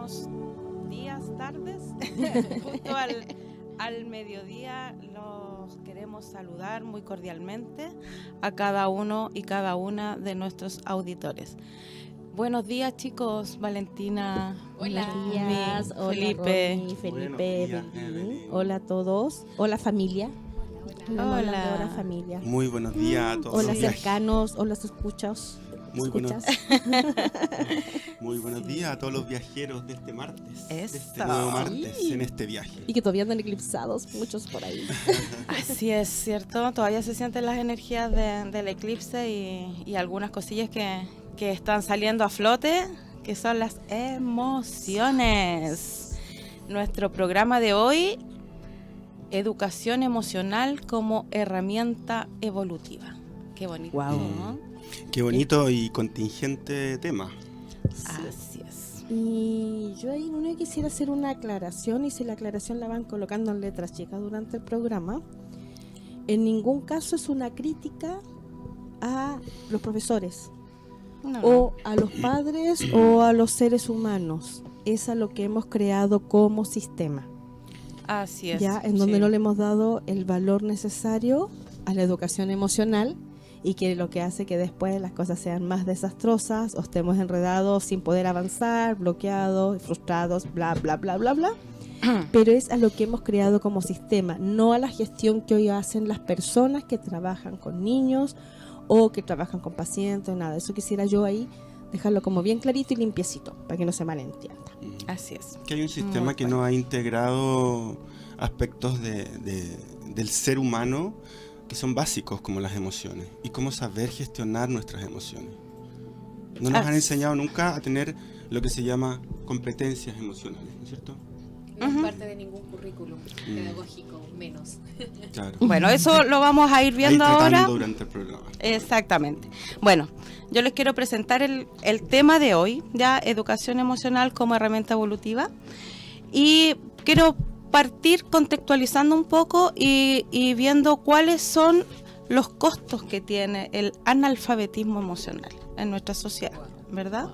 buenos días, tardes. Justo al mediodía los queremos saludar muy cordialmente a cada uno y cada una de nuestros auditores. Buenos días, chicos. Valentina. Hola. Buenos días. Hola, Felipe. Ronnie, Felipe, Belín. Hola a todos. Hola, familia. Hola familia. Muy buenos días a todos. Hola, cercanos. Hola, escuchas. Muy buenos días a todos los viajeros de este martes. De este nuevo martes en este viaje. Y que todavía andan eclipsados, muchos por ahí. Así es, ¿cierto? Todavía se sienten las energías del eclipse y algunas cosillas que están saliendo a flote, que son las emociones. Nuestro programa de hoy, educación emocional como herramienta evolutiva. Qué bonito, wow. ¿no? Qué bonito y contingente tema. Así es. Y yo ahí no quisiera hacer una aclaración, y si la aclaración la van colocando en letras chicas durante el programa, en ningún caso es una crítica a los profesores. No. O a los padres o a los seres humanos. Es a lo que hemos creado como sistema. Así es. Ya, en donde no le hemos dado el valor necesario a la educación emocional, y que lo que hace que después las cosas sean más desastrosas o estemos enredados sin poder avanzar, bloqueados, frustrados, bla, bla, bla, bla, bla. Pero es a lo que hemos creado como sistema, no a la gestión que hoy hacen las personas que trabajan con niños o que trabajan con pacientes, nada. Eso quisiera yo ahí dejarlo como bien clarito y limpiecito, para que no se malentienda. Así es. Que hay un sistema que no ha integrado aspectos del ser humano que son básicos, como las emociones y cómo saber gestionar nuestras emociones. No nos han enseñado nunca a tener lo que se llama competencias emocionales, ¿no es cierto? No es parte de ningún currículum pedagógico, menos. Claro. Bueno, eso lo vamos a ir viendo ahora. Durante el programa. Exactamente. Bueno, yo les quiero presentar el tema de hoy, ya, educación emocional como herramienta evolutiva. Y quiero partir contextualizando un poco y viendo cuáles son los costos que tiene el analfabetismo emocional en nuestra sociedad, ¿verdad?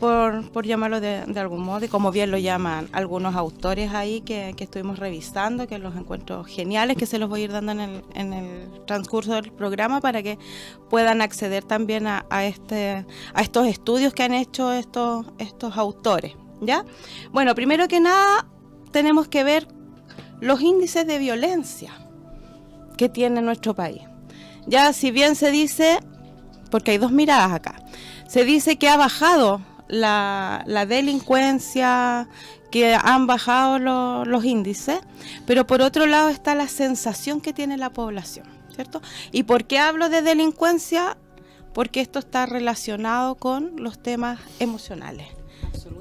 Por llamarlo de algún modo, y como bien lo llaman algunos autores ahí que estuvimos revisando, que los encuentro geniales, que se los voy a ir dando en el transcurso del programa para que puedan acceder también a estos estudios que han hecho estos autores, ¿ya? Bueno, primero que nada tenemos que ver los índices de violencia que tiene nuestro país. Ya, si bien se dice, porque hay dos miradas acá, se dice que ha bajado la delincuencia, que han bajado los índices, pero por otro lado está la sensación que tiene la población, ¿cierto? ¿Y por qué hablo de delincuencia? Porque esto está relacionado con los temas emocionales,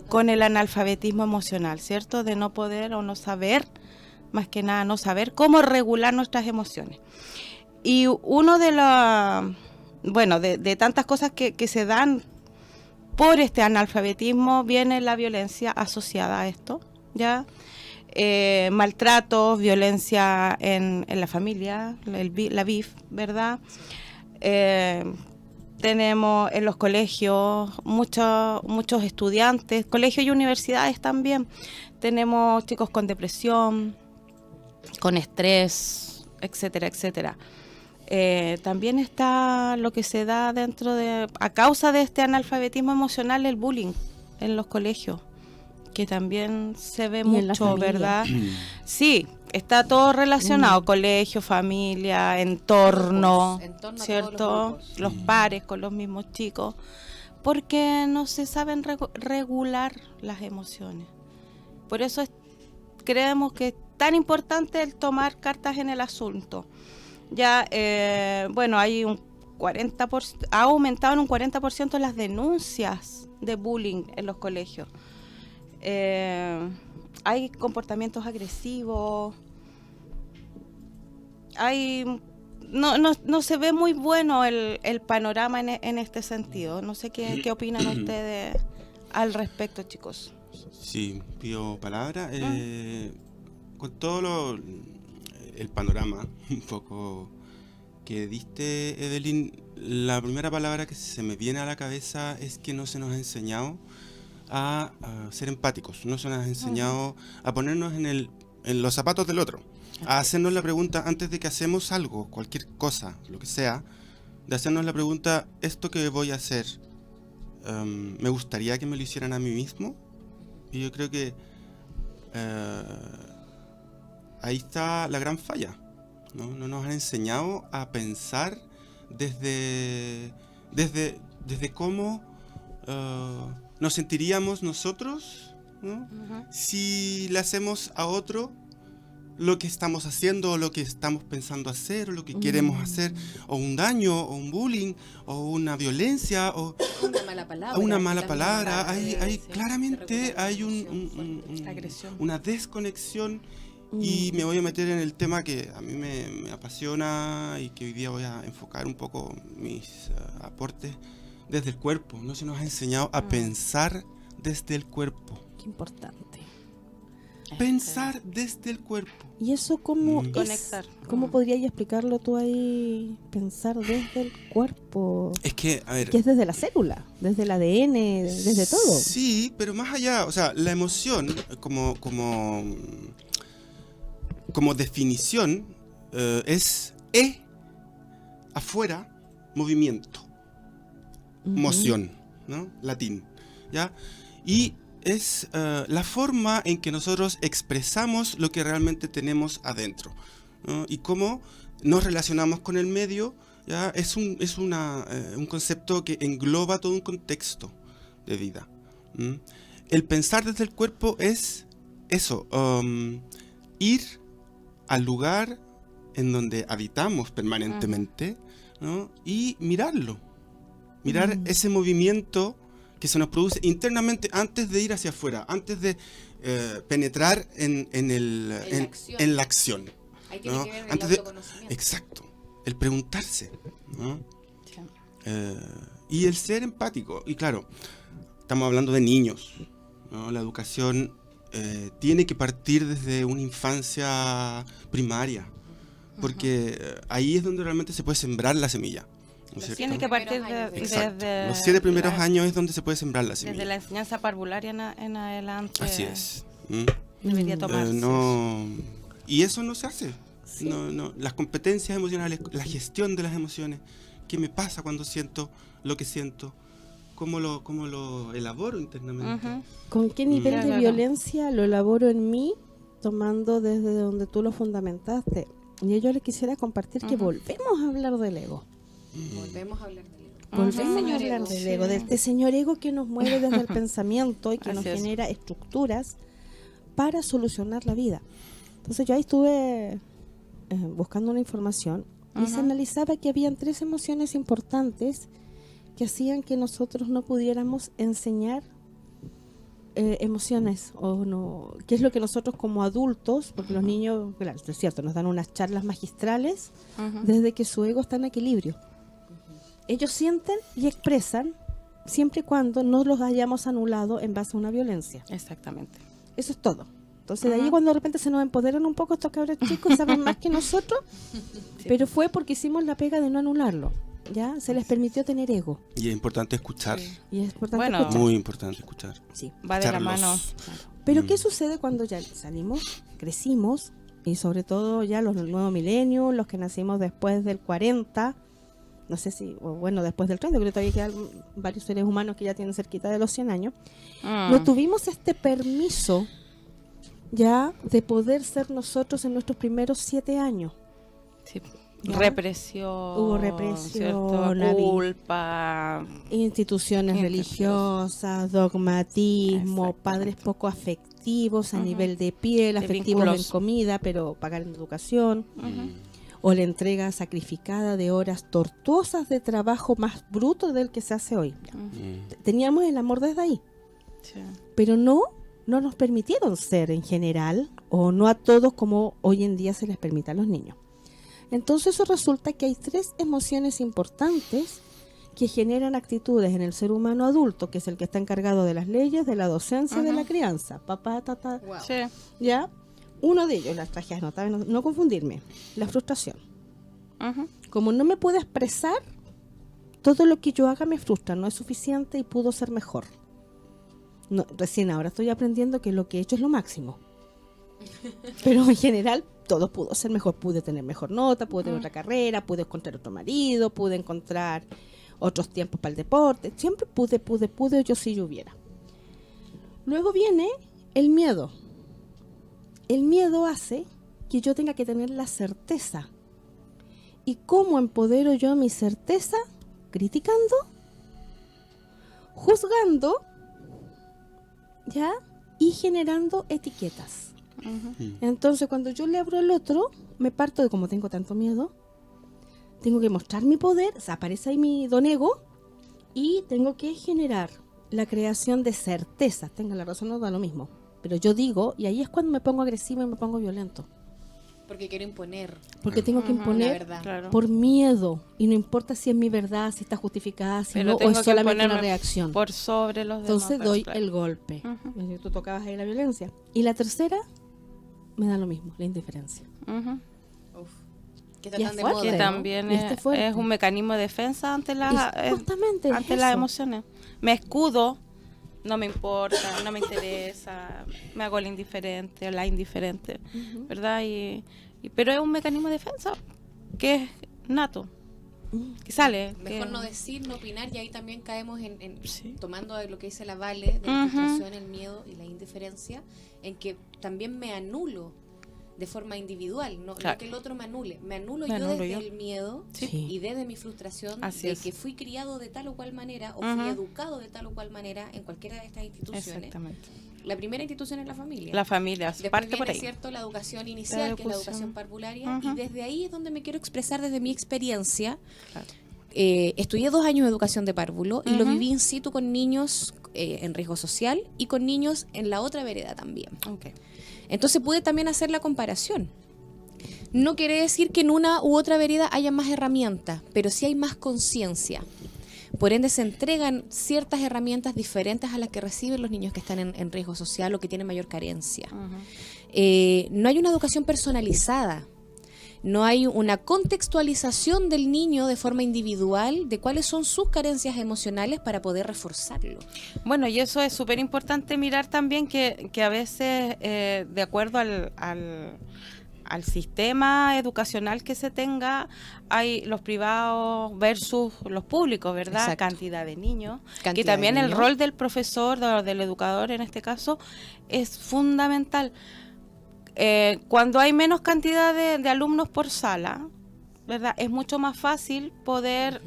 con el analfabetismo emocional, ¿cierto? De no poder o no saber, más que nada no saber cómo regular nuestras emociones. Y uno de de tantas cosas que se dan por este analfabetismo viene la violencia asociada a esto, ¿ya? Maltratos, violencia en la familia, la BIF, ¿verdad? Tenemos en los colegios muchos estudiantes, colegios y universidades también. Tenemos chicos con depresión, con estrés, etcétera, etcétera. También está lo que se da a causa de este analfabetismo emocional, el bullying en los colegios, que también se ve mucho, ¿verdad? Sí, está todo relacionado, colegio, familia, entorno, ¿cierto? Los pares con los mismos chicos, porque no se saben regular las emociones. Por eso creemos que es tan importante el tomar cartas en el asunto. Ya, hay un 40%, ha aumentado en un 40% las denuncias de bullying en los colegios. Hay comportamientos agresivos, no se ve muy bueno el panorama en este sentido. No sé qué opinan ustedes al respecto, chicos. Sí, pido palabra. Con todo el panorama un poco que diste, Evelyn, la primera palabra que se me viene a la cabeza es que no se nos ha enseñado a ser empáticos, no se nos ha enseñado a ponernos en los zapatos del otro, a hacernos la pregunta antes de que hacemos algo, cualquier cosa, lo que sea, de hacernos la pregunta, ¿esto que voy a hacer me gustaría que me lo hicieran a mí mismo? Y yo creo que ahí está la gran falla, ¿no? No nos han enseñado a pensar desde cómo nos sentiríamos nosotros, ¿no? Si le hacemos a otro lo que estamos haciendo o lo que estamos pensando hacer o lo que queremos hacer, o un daño o un bullying o una violencia o una mala palabra. Hay claramente hay Agresión. una desconexión. Y me voy a meter en el tema que a mí me apasiona y que hoy día voy a enfocar un poco mis aportes desde el cuerpo. No se nos ha enseñado a pensar desde el cuerpo. Qué importante. Pensar desde el cuerpo. ¿Y eso cómo es? Conectar. ¿Cómo podrías explicarlo tú ahí? Pensar desde el cuerpo. Es que, a ver... Que es desde la célula, desde el ADN, desde todo. Sí, pero más allá, o sea, la emoción como definición es afuera, movimiento, moción, ¿no? Latín, ¿ya? Y es la forma en que nosotros expresamos lo que realmente tenemos adentro, ¿no? Y cómo nos relacionamos con el medio, ¿ya? Es un concepto que engloba todo un contexto de vida. El pensar desde el cuerpo es eso, ir al lugar en donde habitamos permanentemente, ¿no? Y mirarlo, mirar ese movimiento que se nos produce internamente antes de ir hacia afuera, antes de penetrar en la acción. Ahí tiene ¿no? que ver el Antes de, autoconocimiento. exacto, el preguntarse, ¿no? Sí. Y el ser empático. Y claro, estamos hablando de niños, ¿no? La educación tiene que partir desde una infancia primaria, porque ahí es donde realmente se puede sembrar la semilla, ¿no es cierto? Tiene que partir Exacto. desde Los 7 primeros años es donde se puede sembrar la semilla. desde la enseñanza parvularia en adelante. Así es. Debería tomarse. Y eso no se hace. No, las competencias emocionales, la gestión de las emociones, qué me pasa cuando siento lo que siento, cómo lo elaboro internamente. ¿Con qué nivel de Claro. violencia lo elaboro en mí, tomando desde donde tú lo fundamentaste? Y yo les quisiera compartir que volvemos a hablar del ego. Volvemos a hablar del ego. Volvemos a Señor hablar ego. del ego, de este señor ego que nos mueve desde el pensamiento y que nos Así es. genera estructuras para solucionar la vida. Entonces yo ahí estuve buscando una información y se analizaba que habían 3 emociones importantes que hacían que nosotros no pudiéramos enseñar emociones o no, qué es lo que nosotros como adultos, porque los niños, claro, es cierto, nos dan unas charlas magistrales desde que su ego está en equilibrio. Ellos sienten y expresan siempre y cuando no los hayamos anulado en base a una violencia. Exactamente. Eso es todo. Entonces de ahí cuando de repente se nos empoderan un poco estos cabros chicos, saben más que nosotros, pero fue porque hicimos la pega de no anularlo. ¿Ya? Se les permitió tener ego. Y es importante escuchar. Y es importante Bueno, escuchar. Muy importante escuchar. Sí. Va de la Escucharlos. mano. Pero ¿qué sucede cuando ya salimos, crecimos, y sobre todo ya los del nuevo milenio, los que nacimos después del 40, no sé si, o bueno, después del 30, creo que todavía quedan varios seres humanos que ya tienen cerquita de los 100 años, no tuvimos este permiso ya de poder ser nosotros en nuestros primeros 7 años. Sí. ¿Ya? Represión. Hubo represión, ¿cierto? había- Culpa. Instituciones religiosas, dogmatismo, Exactamente. padres poco afectivos a nivel de piel, De afectivos vínculos. en comida, pero pagar en educación, o la entrega sacrificada de horas tortuosas de trabajo más bruto del que se hace hoy. Teníamos el amor desde ahí, Sí. pero no nos permitieron ser en general, o no a todos como hoy en día se les permite a los niños. Entonces eso resulta que hay 3 emociones importantes que generan actitudes en el ser humano adulto, que es el que está encargado de las leyes, de la docencia y de la crianza. Papá, tata, Wow. Sí. ¿ya? Uno de ellos, las traje anotadas, no confundirme, la frustración. Como no me puedo expresar, todo lo que yo haga me frustra, no es suficiente y pudo ser mejor. No, recién ahora estoy aprendiendo que lo que he hecho es lo máximo. Pero en general todo pudo ser mejor. Pude tener mejor nota, pude tener otra carrera, pude encontrar otro marido, pude encontrar otros tiempos para el deporte. Siempre pude, yo si yo hubiera. Luego viene el miedo. El miedo hace que yo tenga que tener la certeza. ¿Y cómo empodero yo mi certeza? Criticando, juzgando, ¿ya? Y generando etiquetas. Entonces, cuando yo le abro al otro, me parto de como tengo tanto miedo, tengo que mostrar mi poder, o sea, aparece ahí mi don ego, y tengo que generar la creación de certeza. Tenga la razón, no da lo mismo. Pero yo digo, y ahí es cuando me pongo agresivo y me pongo violento. Porque quiero imponer. Porque tengo que La imponer verdad. Claro. por miedo. Y no importa si es mi verdad, si está justificada, si Pero no, o tengo es que solamente una ponerme reacción. por sobre los demás. Entonces pero doy claro. el golpe. Ujú. Tú tocabas ahí la violencia. Y la tercera, me da lo mismo, la indiferencia. Ujú. Uf. Que está Y tan es de fuerte, moda. Que ¿no? también Y este fuerte. es un mecanismo de defensa ante las Y justamente es ante las eso. emociones. Me escudo, no me importa, no me interesa, me hago la indiferente o la indiferente, ¿verdad? Pero es un mecanismo de defensa que es nato, que sale. Mejor que- no decir, no opinar, y ahí también caemos en Sí. tomando lo que dice la Vale, de la Ujú. frustración, el miedo y la indiferencia, en que también me anulo de forma individual, no Claro. que el otro me anule Me yo anulo desde yo. el miedo Sí. y desde mi frustración Así de es. que fui criado de tal o cual manera o Ujú. fui educado de tal o cual manera en cualquiera de estas instituciones. Exactamente. La primera institución es la familia. La familia, Después parte viene, por ahí. ¿cierto?, la educación inicial, que es la educación. educación parvularia, Ujú. y desde ahí es donde me quiero expresar desde mi experiencia. Claro. Estudié 2 años de educación de párvulo y lo Ujú. viví in situ con niños en riesgo social y con niños en la otra vereda también. Ok. Entonces pude también hacer la comparación. No quiere decir que en una u otra vereda haya más herramientas, pero sí hay más conciencia. Por ende, se entregan ciertas herramientas diferentes a las que reciben los niños que están en riesgo social o que tienen mayor carencia. Ujú. No hay una educación personalizada. No hay una contextualización del niño de forma individual de cuáles son sus carencias emocionales para poder reforzarlo. Bueno, y eso es súper importante mirar también que a veces, de acuerdo al sistema educacional que se tenga, hay los privados versus los públicos, ¿verdad? Exacto. Cantidad de niños. Cantidad Que también de el niños. rol del profesor, del educador en este caso, es fundamental. Cuando hay menos cantidad de alumnos por sala, ¿verdad? Es mucho más fácil poder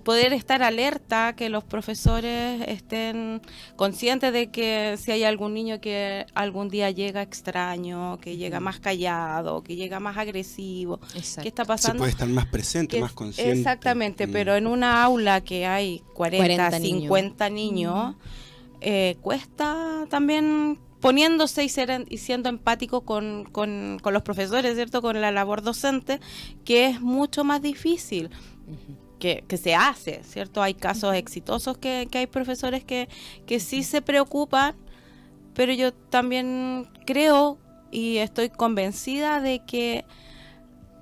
poder estar alerta, que los profesores estén conscientes de que si hay algún niño que algún día llega extraño, que llega más callado, que llega más agresivo, Exacto. ¿qué está Se pasando? puede estar más presente, Que- más consciente. Exactamente, pero en una aula que hay 40 niños. 50 niños, cuesta también poniéndose y siendo empático con los profesores, ¿cierto? Con la labor docente, que es mucho más difícil. Que se hace, ¿cierto? Hay casos exitosos que hay profesores que sí se preocupan, pero yo también creo y estoy convencida de que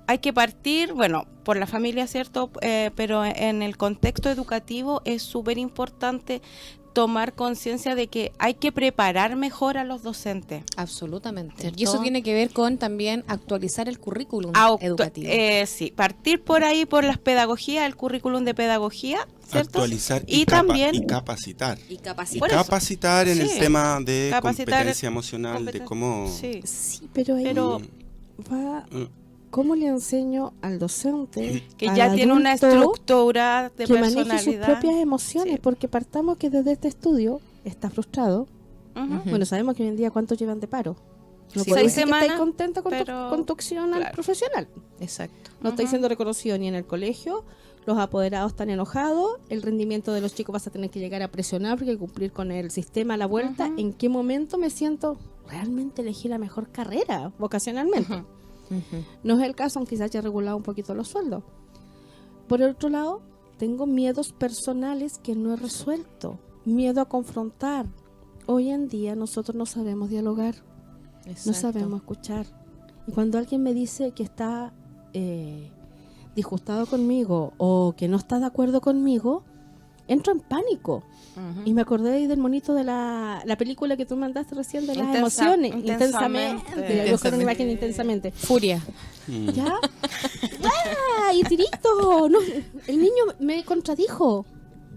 hay que partir, bueno, por la familia, ¿cierto? Pero en el contexto educativo es súper importante tomar conciencia de que hay que preparar mejor a los docentes. Absolutamente. ¿Cierto? Y eso tiene que ver con también actualizar el currículum educativo. Sí, partir por ahí, por las pedagogías, el currículum de pedagogía, ¿cierto? Actualizar y también y capacitar. Y Y capacitar. Por eso. capacitar en Sí. el tema de Capacitar, competencia emocional, de cómo... Sí. Sí, pero ahí Pero va, Mm. ¿cómo le enseño al docente, que al ya tiene una adulto, estructura de que maneje sus personalidad. propias emociones? Sí. Porque partamos que desde este estudio está frustrado. Ujú. Bueno, sabemos que hoy en día cuántos llevan de paro. No Sí, puedes 6 decir que estáis semanas, contento con, pero- con tu acción claro. profesional. Exacto. No estáis siendo reconocido ni en el colegio, los apoderados están enojados, el rendimiento de los chicos vas a tener que llegar a presionar porque hay que cumplir con el sistema a la vuelta. Ujú. ¿En qué momento me siento realmente elegí la mejor carrera vocacionalmente? Ujú. No es el caso, aunque se haya regulado un poquito los sueldos. Por el otro lado, tengo miedos personales que no he resuelto, miedo a confrontar. Hoy en día nosotros no sabemos dialogar, no Exacto. sabemos escuchar. Y cuando alguien me dice que está disgustado conmigo o que no está de acuerdo conmigo, entro en pánico. Y me acordé ahí del monito de la película que tú mandaste recién de las emociones. Intensamente. Buscar una imagen intensamente. Furia. ¿Ya? ¡Ah! Y tirito. No, el niño me contradijo.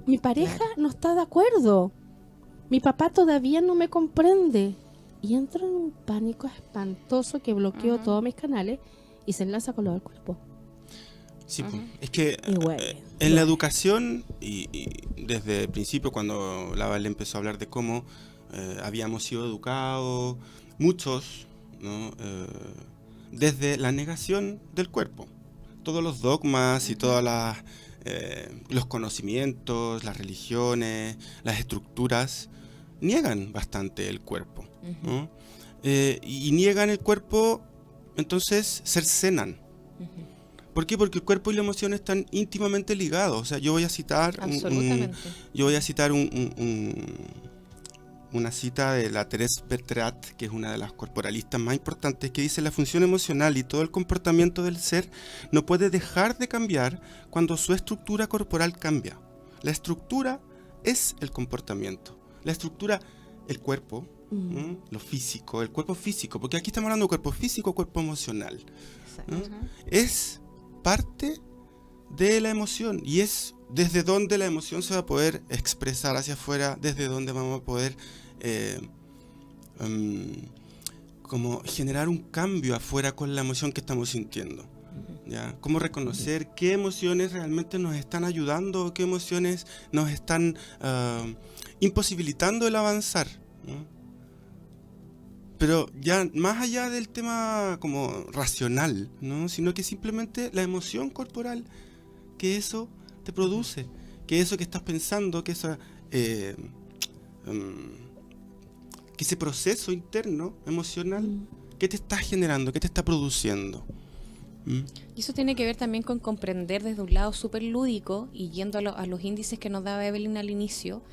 Mi pareja no está de acuerdo. Mi papá todavía no me comprende. Y entro en un pánico espantoso que bloqueo todos mis canales y se enlaza con lo del cuerpo. Sí, pues, es que bueno, en la educación, y desde el principio cuando la Vale empezó a hablar de cómo habíamos sido educados, muchos, ¿no? Desde la negación del cuerpo. Todos los dogmas y todos los conocimientos, las religiones, las estructuras, niegan bastante el cuerpo, ¿no? Y niegan el cuerpo, entonces cercenan. ¿Por qué? Porque el cuerpo y la emoción están íntimamente ligados. O sea, yo voy a citar una cita de la Thérèse Bertrat, que es una de las corporalistas más importantes, que dice: la función emocional y todo el comportamiento del ser no puede dejar de cambiar cuando su estructura corporal cambia. La estructura es el comportamiento. La estructura, el cuerpo, lo físico, el cuerpo físico, porque aquí estamos hablando de cuerpo físico, cuerpo emocional, ¿no? Es parte de la emoción y es desde donde la emoción se va a poder expresar hacia afuera, desde donde vamos a poder como generar un cambio afuera con la emoción que estamos sintiendo, ¿ya? Cómo reconocer qué emociones realmente nos están ayudando, qué emociones nos están imposibilitando el avanzar, ¿no? Pero ya más allá del tema como racional, ¿no? Sino que simplemente la emoción corporal que eso te produce, que eso que estás pensando, que ese proceso interno emocional, ¿qué te está generando? ¿Qué te está produciendo? Y eso tiene que ver también con comprender desde un lado súper lúdico, y yendo a los índices que nos daba Evelyn al inicio,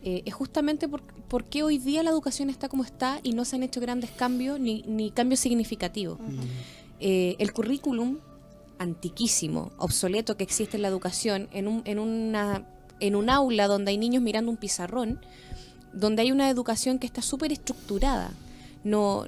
es justamente por qué hoy día la educación está como está y no se han hecho grandes cambios ni cambios significativos. El currículum antiquísimo, obsoleto que existe en la educación, en un aula donde hay niños mirando un pizarrón, donde hay una educación que está súper estructurada, no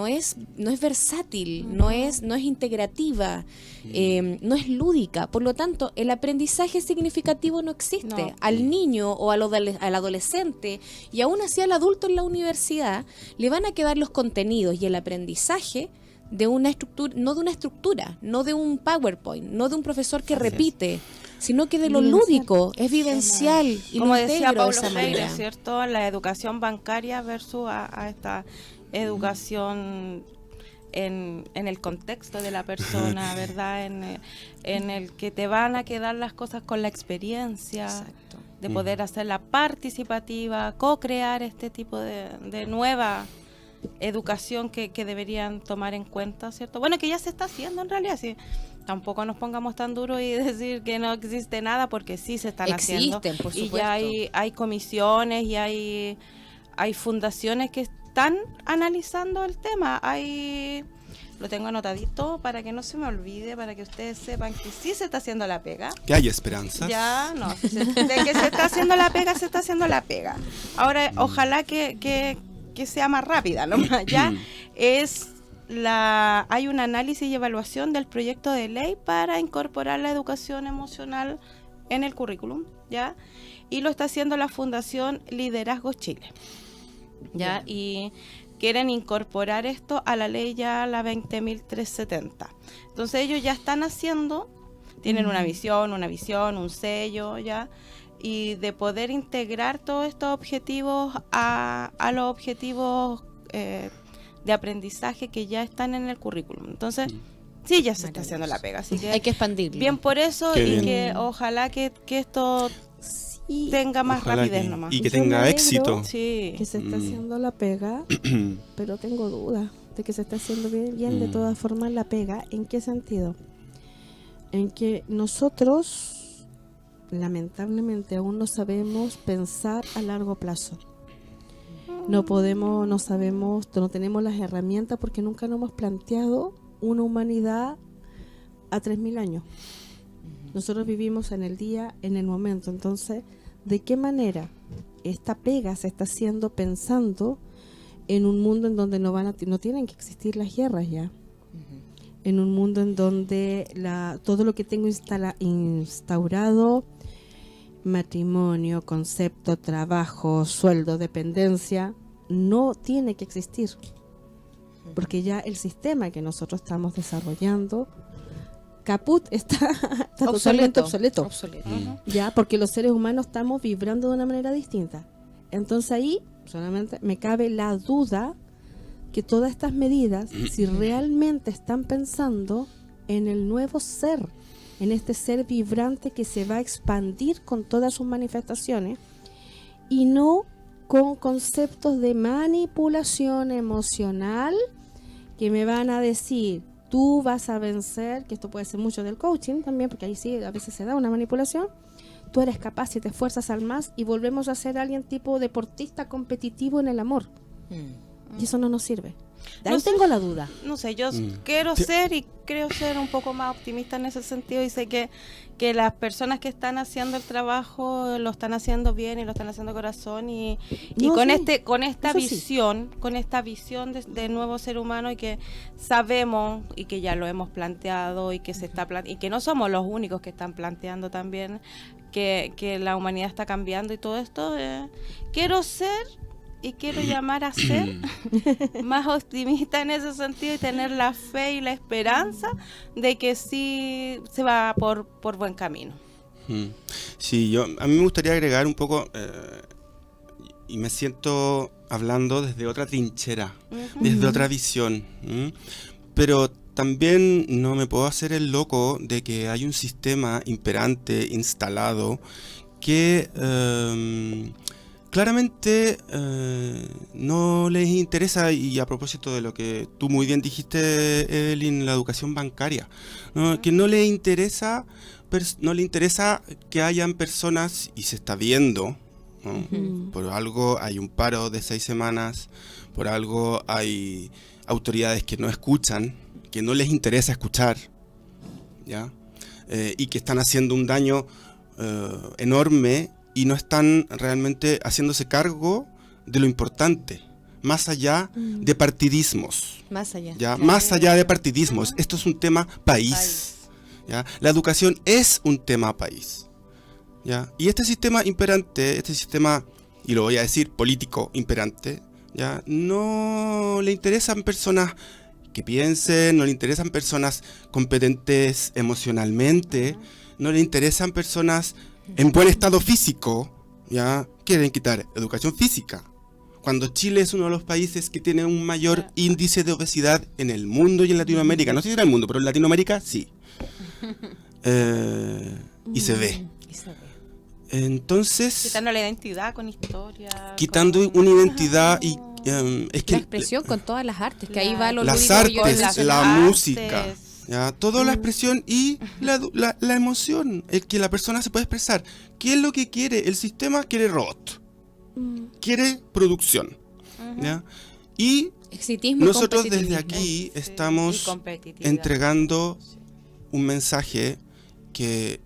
es versátil, no es integrativa, no es lúdica. Por lo tanto, el aprendizaje significativo no existe. No. Al niño o al adolescente, y aún así al adulto en la universidad, le van a quedar los contenidos y el aprendizaje de una estructura, no de un PowerPoint, no de un profesor que repite, sino que de lo lúdico, es vivencial y como lo decía integro de Paulo esa Freire, manera. ¿cierto? La educación bancaria versus a esta educación en el contexto de la persona, ¿verdad? En el que te van a quedar las cosas con la experiencia. Exacto. De poder hacerla participativa, co-crear este tipo de nueva educación que deberían tomar en cuenta, ¿cierto? Bueno, que ya se está haciendo en realidad, sí. Tampoco nos pongamos tan duros y decir que no existe nada, porque sí se están haciendo. Existen, por y supuesto. ya hay comisiones y hay fundaciones que están analizando el tema. Lo tengo anotadito para que no se me olvide, para que ustedes sepan que sí se está haciendo la pega. Que hay esperanzas. Ya, no, de que se está haciendo la pega, se está haciendo la pega. Ahora, ojalá que sea más rápida, ¿no? Ya hay un análisis y evaluación del proyecto de ley para incorporar la educación emocional en el currículum, ¿ya? Y lo está haciendo la Fundación Liderazgo Chile, ¿ya? Y quieren incorporar esto a la ley ya, la 20.370. Entonces ellos ya están haciendo, tienen una visión, un sello, ¿ya? Y de poder integrar todos estos objetivos a los objetivos de aprendizaje que ya están en el currículum. Entonces, sí, ya se está haciendo la pega. Así que Hay que expandirlo. bien por eso. Qué y bien. que ojalá que esto Sí, tenga más Ojalá rapidez que- nomás. y que Yo me tenga alegro éxito. Sí. que se está haciendo la pega, pero tengo dudas de que se está haciendo bien de todas formas la pega. ¿En qué sentido? En que nosotros lamentablemente aún no sabemos pensar a largo plazo. No podemos, no sabemos, no tenemos las herramientas porque nunca nos hemos planteado una humanidad a 3000 años. Nosotros vivimos en el día, en el momento. Entonces, de qué manera esta pega se está haciendo pensando en un mundo en donde no tienen que existir las guerras ya. En un mundo en donde todo lo que tengo instaurado, matrimonio, concepto, trabajo, sueldo, dependencia, no tiene que existir. Porque ya el sistema que nosotros estamos desarrollando, caput, está totalmente obsoleto. Ya, porque los seres humanos estamos vibrando de una manera distinta. Entonces ahí solamente me cabe la duda que todas estas medidas, si realmente están pensando en el nuevo ser, en este ser vibrante que se va a expandir con todas sus manifestaciones, y no con conceptos de manipulación emocional que me van a decir, tú vas a vencer, que esto puede ser mucho del coaching también, porque ahí sí a veces se da una manipulación, tú eres capaz y te esfuerzas al más, y volvemos a ser alguien tipo deportista competitivo en el amor. Y eso no nos sirve. De ahí tengo la duda. No sé, yo quiero ser y creo ser un poco más optimista en ese sentido, y sé que las personas que están haciendo el trabajo lo están haciendo bien y lo están haciendo de corazón, y No, con sí. con esta Eso sí. visión de nuevo ser humano, y que sabemos y que ya lo hemos planteado y que se está y que no somos los únicos que están planteando también que la humanidad está cambiando y todo esto, quiero ser y quiero llamar a ser más optimista en ese sentido, y tener la fe y la esperanza de que sí se va por buen camino. Sí, a mí me gustaría agregar un poco, y me siento hablando desde otra trinchera, desde otra visión, pero también no me puedo hacer el loco de que hay un sistema imperante, instalado, que claramente no les interesa. Y a propósito de lo que tú muy bien dijiste, Evelyn, la educación bancaria, ¿no? Que no le interesa que hayan personas, y se está viendo, ¿no? Por algo hay un paro de 6 semanas, por algo hay autoridades que no escuchan, que no les interesa escuchar, ¿ya? Y que están haciendo un daño enorme, y no están realmente haciéndose cargo de lo importante, más allá de partidismos. Más allá. ¿Ya? Más allá de partidismos. Esto es un tema país. ¿Ya? La educación es un tema país. ¿Ya? Y este sistema imperante, este sistema, y lo voy a decir, político imperante, ¿ya? No le interesan personas que piensen, no le interesan personas competentes emocionalmente, no le interesan personas en buen estado físico, ¿ya? Quieren quitar educación física, cuando Chile es uno de los países que tiene un mayor índice de obesidad en el mundo y en Latinoamérica. No sé si en el mundo, pero en Latinoamérica sí. Y se ve. Entonces, Quitando la identidad con historia. quitando una identidad, y es que La expresión con todas las artes, que ahí va lo las lúdico, artes, las la artes. música, ¿ya? Toda la expresión y la emoción, el que la persona se puede expresar. ¿Qué es lo que quiere? El sistema quiere robot, quiere producción, ¿ya? Y exitismo y nosotros desde competitivismo. aquí Y estamos competitividad. entregando un mensaje que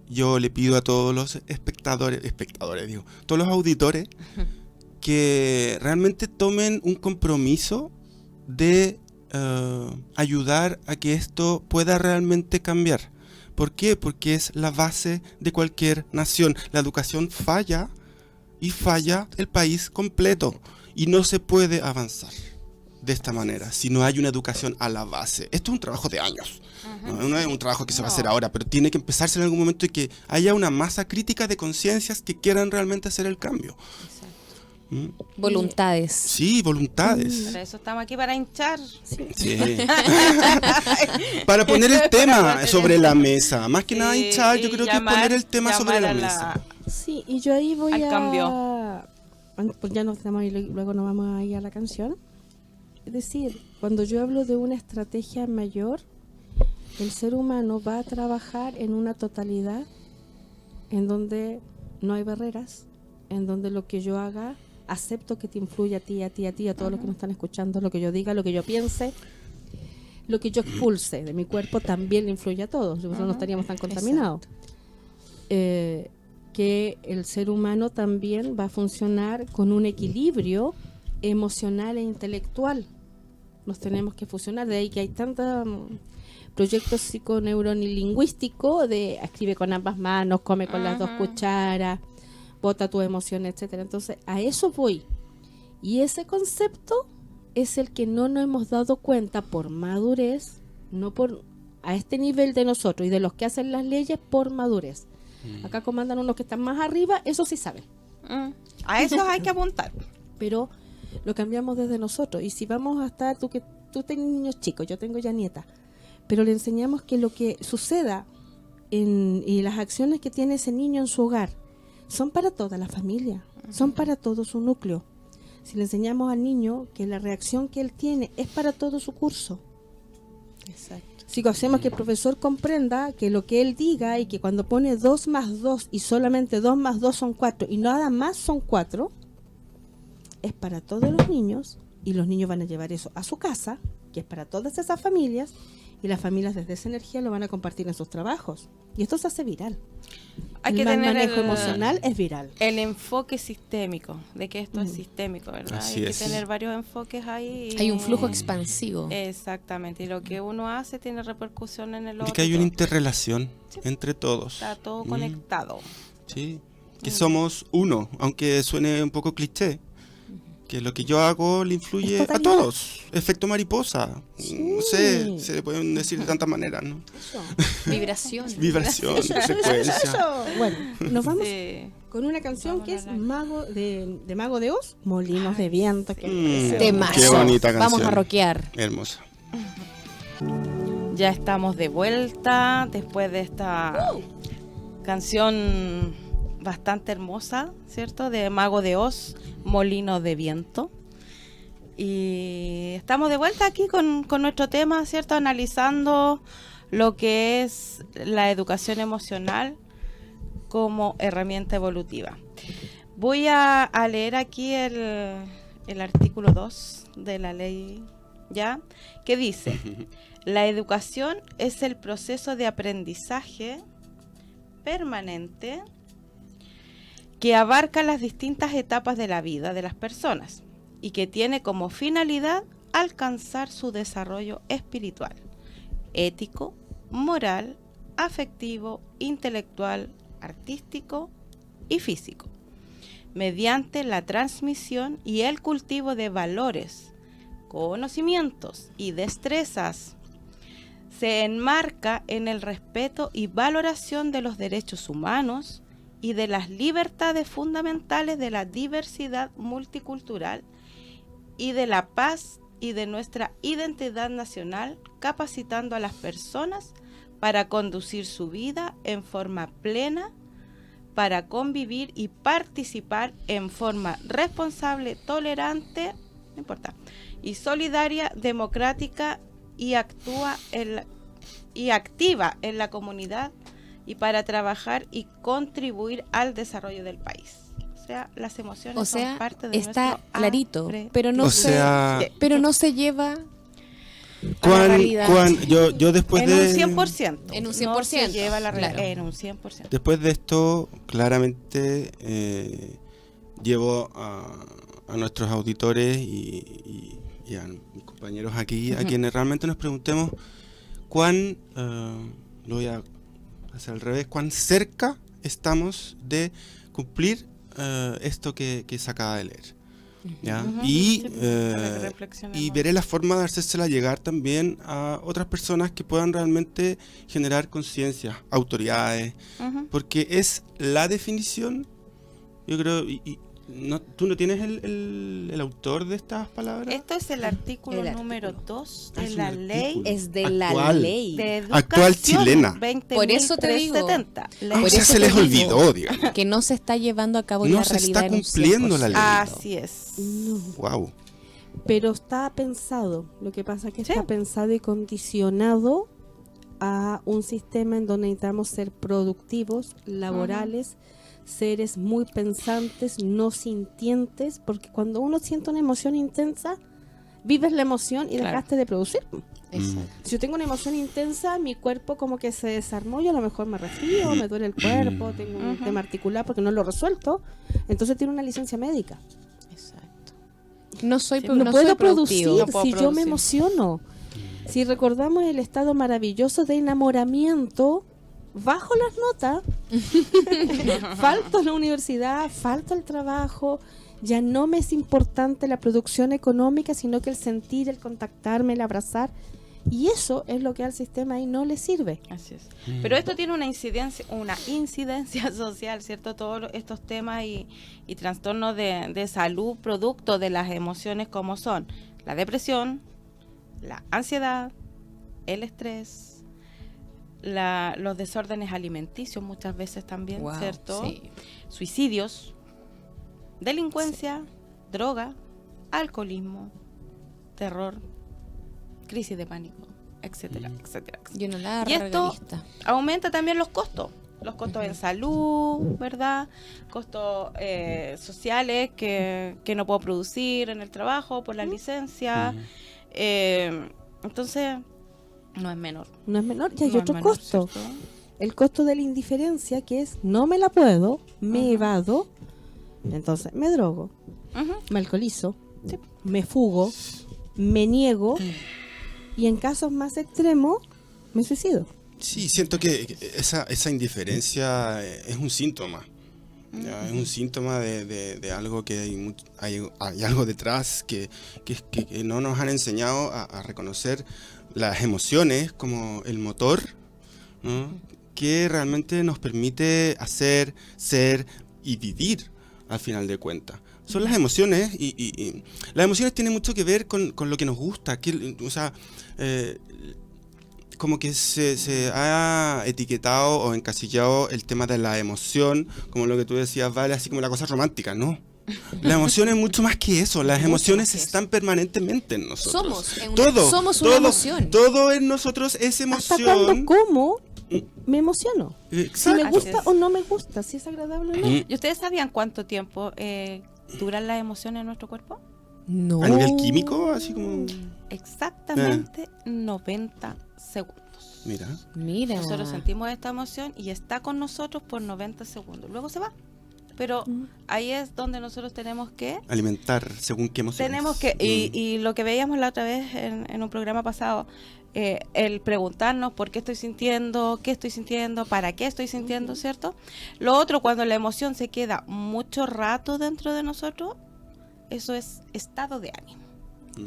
yo le pido a todos los espectadores, digo, todos los auditores, que realmente tomen un compromiso de ayudar a que esto pueda realmente cambiar. ¿Por qué? Porque es la base de cualquier nación. La educación falla, y falla el país completo, y no se puede avanzar de esta manera si no hay una educación a la base. Esto es un trabajo de años, no es un trabajo que se va a hacer ahora, pero tiene que empezarse en algún momento, y que haya una masa crítica de conciencias que quieran realmente hacer el cambio. Voluntades. Sí, voluntades. Para eso estamos aquí, para hinchar. Sí. Para poner el tema sobre la mesa. Más que nada hinchar, yo creo que es poner el tema sobre la mesa. Sí, y yo ahí voy al a... cambio. Pues ya nos estamos, y luego nos vamos a ir a la canción. Es decir, cuando yo hablo de una estrategia mayor, el ser humano va a trabajar en una totalidad en donde no hay barreras, en donde lo que yo haga, acepto que te influya a ti, a ti, a ti, a todos los que nos están escuchando, lo que yo diga, lo que yo piense, lo que yo expulse de mi cuerpo también le influye a todos, nosotros no estaríamos tan contaminados. que el ser humano también va a funcionar con un equilibrio emocional e intelectual. Nos tenemos que fusionar, de ahí que hay tantos proyectos psiconeuronilingüísticos de escribe con ambas manos, come con las 2 cucharas, bota tu emoción, etcétera. Entonces, a eso voy. Y ese concepto es el que no nos hemos dado cuenta por madurez, no por a este nivel de nosotros y de los que hacen las leyes por madurez. Acá comandan unos que están más arriba, eso sí saben. A eso hay que apuntar. Pero lo cambiamos desde nosotros. Y si vamos a estar, tú tienes niños chicos, yo tengo ya nieta, pero le enseñamos que lo que suceda y las acciones que tiene ese niño en su hogar son para toda la familia, son para todo su núcleo. Si le enseñamos al niño que la reacción que él tiene es para todo su curso. Exacto. Si hacemos que el profesor comprenda que lo que él diga y que cuando pone 2 más 2 y solamente 2 más 2 son 4 y nada más son 4, es para todos los niños y los niños van a llevar eso a su casa, que es para todas esas familias, y las familias desde esa energía lo van a compartir en sus trabajos. Y esto se hace viral. Hay que El mal tener manejo emocional es viral. el enfoque sistémico, de que esto es sistémico, ¿verdad? Así Hay es. que tener varios enfoques ahí. Hay un flujo expansivo. Exactamente, y lo que uno hace tiene repercusión en el otro. Y que hay una interrelación entre todos. Está todo conectado. Sí, que somos uno, aunque suene un poco cliché. Que lo que yo hago le influye Es a totalidad. todos. Efecto mariposa. No sé, se le pueden decir de tantas maneras, ¿no? Vibración. Vibración, frecuencia. Bueno, nos vamos Sí. con una canción Vamos que a es la- Mago de Oz, Molinos de Viento. Que Temazo. Qué bonita canción. Vamos a rockear. Hermosa. Ya estamos de vuelta después de esta canción bastante hermosa, ¿cierto? De Mago de Oz, Molino de Viento. Y estamos de vuelta aquí con nuestro tema, ¿cierto? Analizando lo que es la educación emocional como herramienta evolutiva. Voy a leer aquí el artículo 2 de la ley, ¿ya? Que dice: la educación es el proceso de aprendizaje permanente que abarca las distintas etapas de la vida de las personas y que tiene como finalidad alcanzar su desarrollo espiritual, ético, moral, afectivo, intelectual, artístico y físico, mediante la transmisión y el cultivo de valores, conocimientos y destrezas. Se enmarca en el respeto y valoración de los derechos humanos y de las libertades fundamentales de la diversidad multicultural y de la paz y de nuestra identidad nacional, capacitando a las personas para conducir su vida en forma plena, para convivir y participar en forma responsable, tolerante, no importa, y solidaria, democrática y activa en la comunidad y para trabajar y contribuir al desarrollo del país. O sea, las emociones O sea, son parte de está nuestro clarito, aprendizaje. pero no O se, sea, pero no se lleva ¿cuán- yo después en de un 100%. En un No 100%, se lleva la claro. en un 100%. después de esto, claramente llevo a nuestros auditores y a mis compañeros aquí, a quienes realmente nos preguntemos cuán, lo voy a hacer al revés, cuán cerca estamos de cumplir esto que se acaba de leer. ¿Ya? Ujú. Y, Sí, para que reflexionemos. y veré la forma de hacérsela llegar también a otras personas que puedan realmente generar conciencia, autoridades, Ujú. porque es la definición, yo creo, ¿tú no tienes el autor de estas palabras? Esto es el artículo El número artículo. 2 Ah, de es un la artículo. ley es de Actual. la ley. de Actual educación chilena. 20.370. Por eso te digo. Ah, Por o sea, eso se les te digo olvidó, digamos. que no se está llevando a cabo No la se realidad está en un cumpliendo la 100%. ley. Así es. No. Wow. Pero está pensado. Lo que pasa es que Sí. está pensado y condicionado a un sistema en donde necesitamos ser productivos, laborales, seres muy pensantes, no sintientes, porque cuando uno siente una emoción intensa, vives la emoción y Claro. dejaste de producir. Exacto. Si yo tengo una emoción intensa, mi cuerpo como que se desarmó y a lo mejor me resfrío, me duele el cuerpo, tengo un tema articular porque no lo he resuelto. Entonces tiene una licencia médica. Exacto. No soy, Sí, No, no puedo soy producir productivo. No puedo si yo me producir. emociono. Si recordamos el estado maravilloso de enamoramiento, bajo las notas, falto a la universidad, falto al trabajo, ya no me es importante la producción económica, sino que el sentir, el contactarme, el abrazar. Y eso es lo que al sistema ahí no le sirve. Así es. Pero esto tiene una incidencia social, ¿cierto? Todos estos temas y trastornos de salud producto de las emociones como son la depresión, la ansiedad, el estrés, los desórdenes alimenticios muchas veces también, Wow, ¿cierto? sí. Suicidios, delincuencia, droga, alcoholismo, terror, crisis de pánico, etcétera, etcétera, etcétera. Y una larga Y esto lista. aumenta también los costos en salud, ¿verdad? Costos sociales que no puedo producir en el trabajo por la licencia. Entonces, no es menor. No es menor, ya hay No es otro menor, costo. ¿cierto? El costo de la indiferencia, que es no me la puedo, me Ujú. evado, entonces me drogo, Ujú. me alcoholizo, Sí. me fugo, me niego y en casos más extremos me suicido. Sí, siento que esa indiferencia es un síntoma. Ya, es un síntoma de algo que hay algo detrás que no nos han enseñado a reconocer las emociones como el motor, ¿no? Que realmente nos permite hacer, ser y vivir al final de cuentas. Son las emociones y las emociones tienen mucho que ver con lo que nos gusta. O sea, como que se ha etiquetado o encasillado el tema de la emoción, como lo que tú decías, Vale, así como la cosa romántica, ¿no? La emoción es mucho más que eso. Las emociones más que están permanentemente en nosotros. Somos una emoción. Todo en nosotros es Hasta cuando emoción. como, me emociono. Si me Exacto. gusta es. o no me gusta, si es agradable o no. ¿Y ustedes sabían cuánto tiempo duran las emociones en nuestro cuerpo? No. A nivel químico, así como... Exactamente 90 segundos. Mira. Mira. Nosotros sentimos esta emoción y está con nosotros por 90 segundos. Luego se va. Pero ahí es donde nosotros tenemos que... Alimentar según qué emociones. Y lo que veíamos la otra vez en un programa pasado, el preguntarnos por qué estoy sintiendo, para qué estoy sintiendo, ¿cierto? Lo otro, cuando la emoción se queda mucho rato dentro de nosotros, eso es estado de ánimo.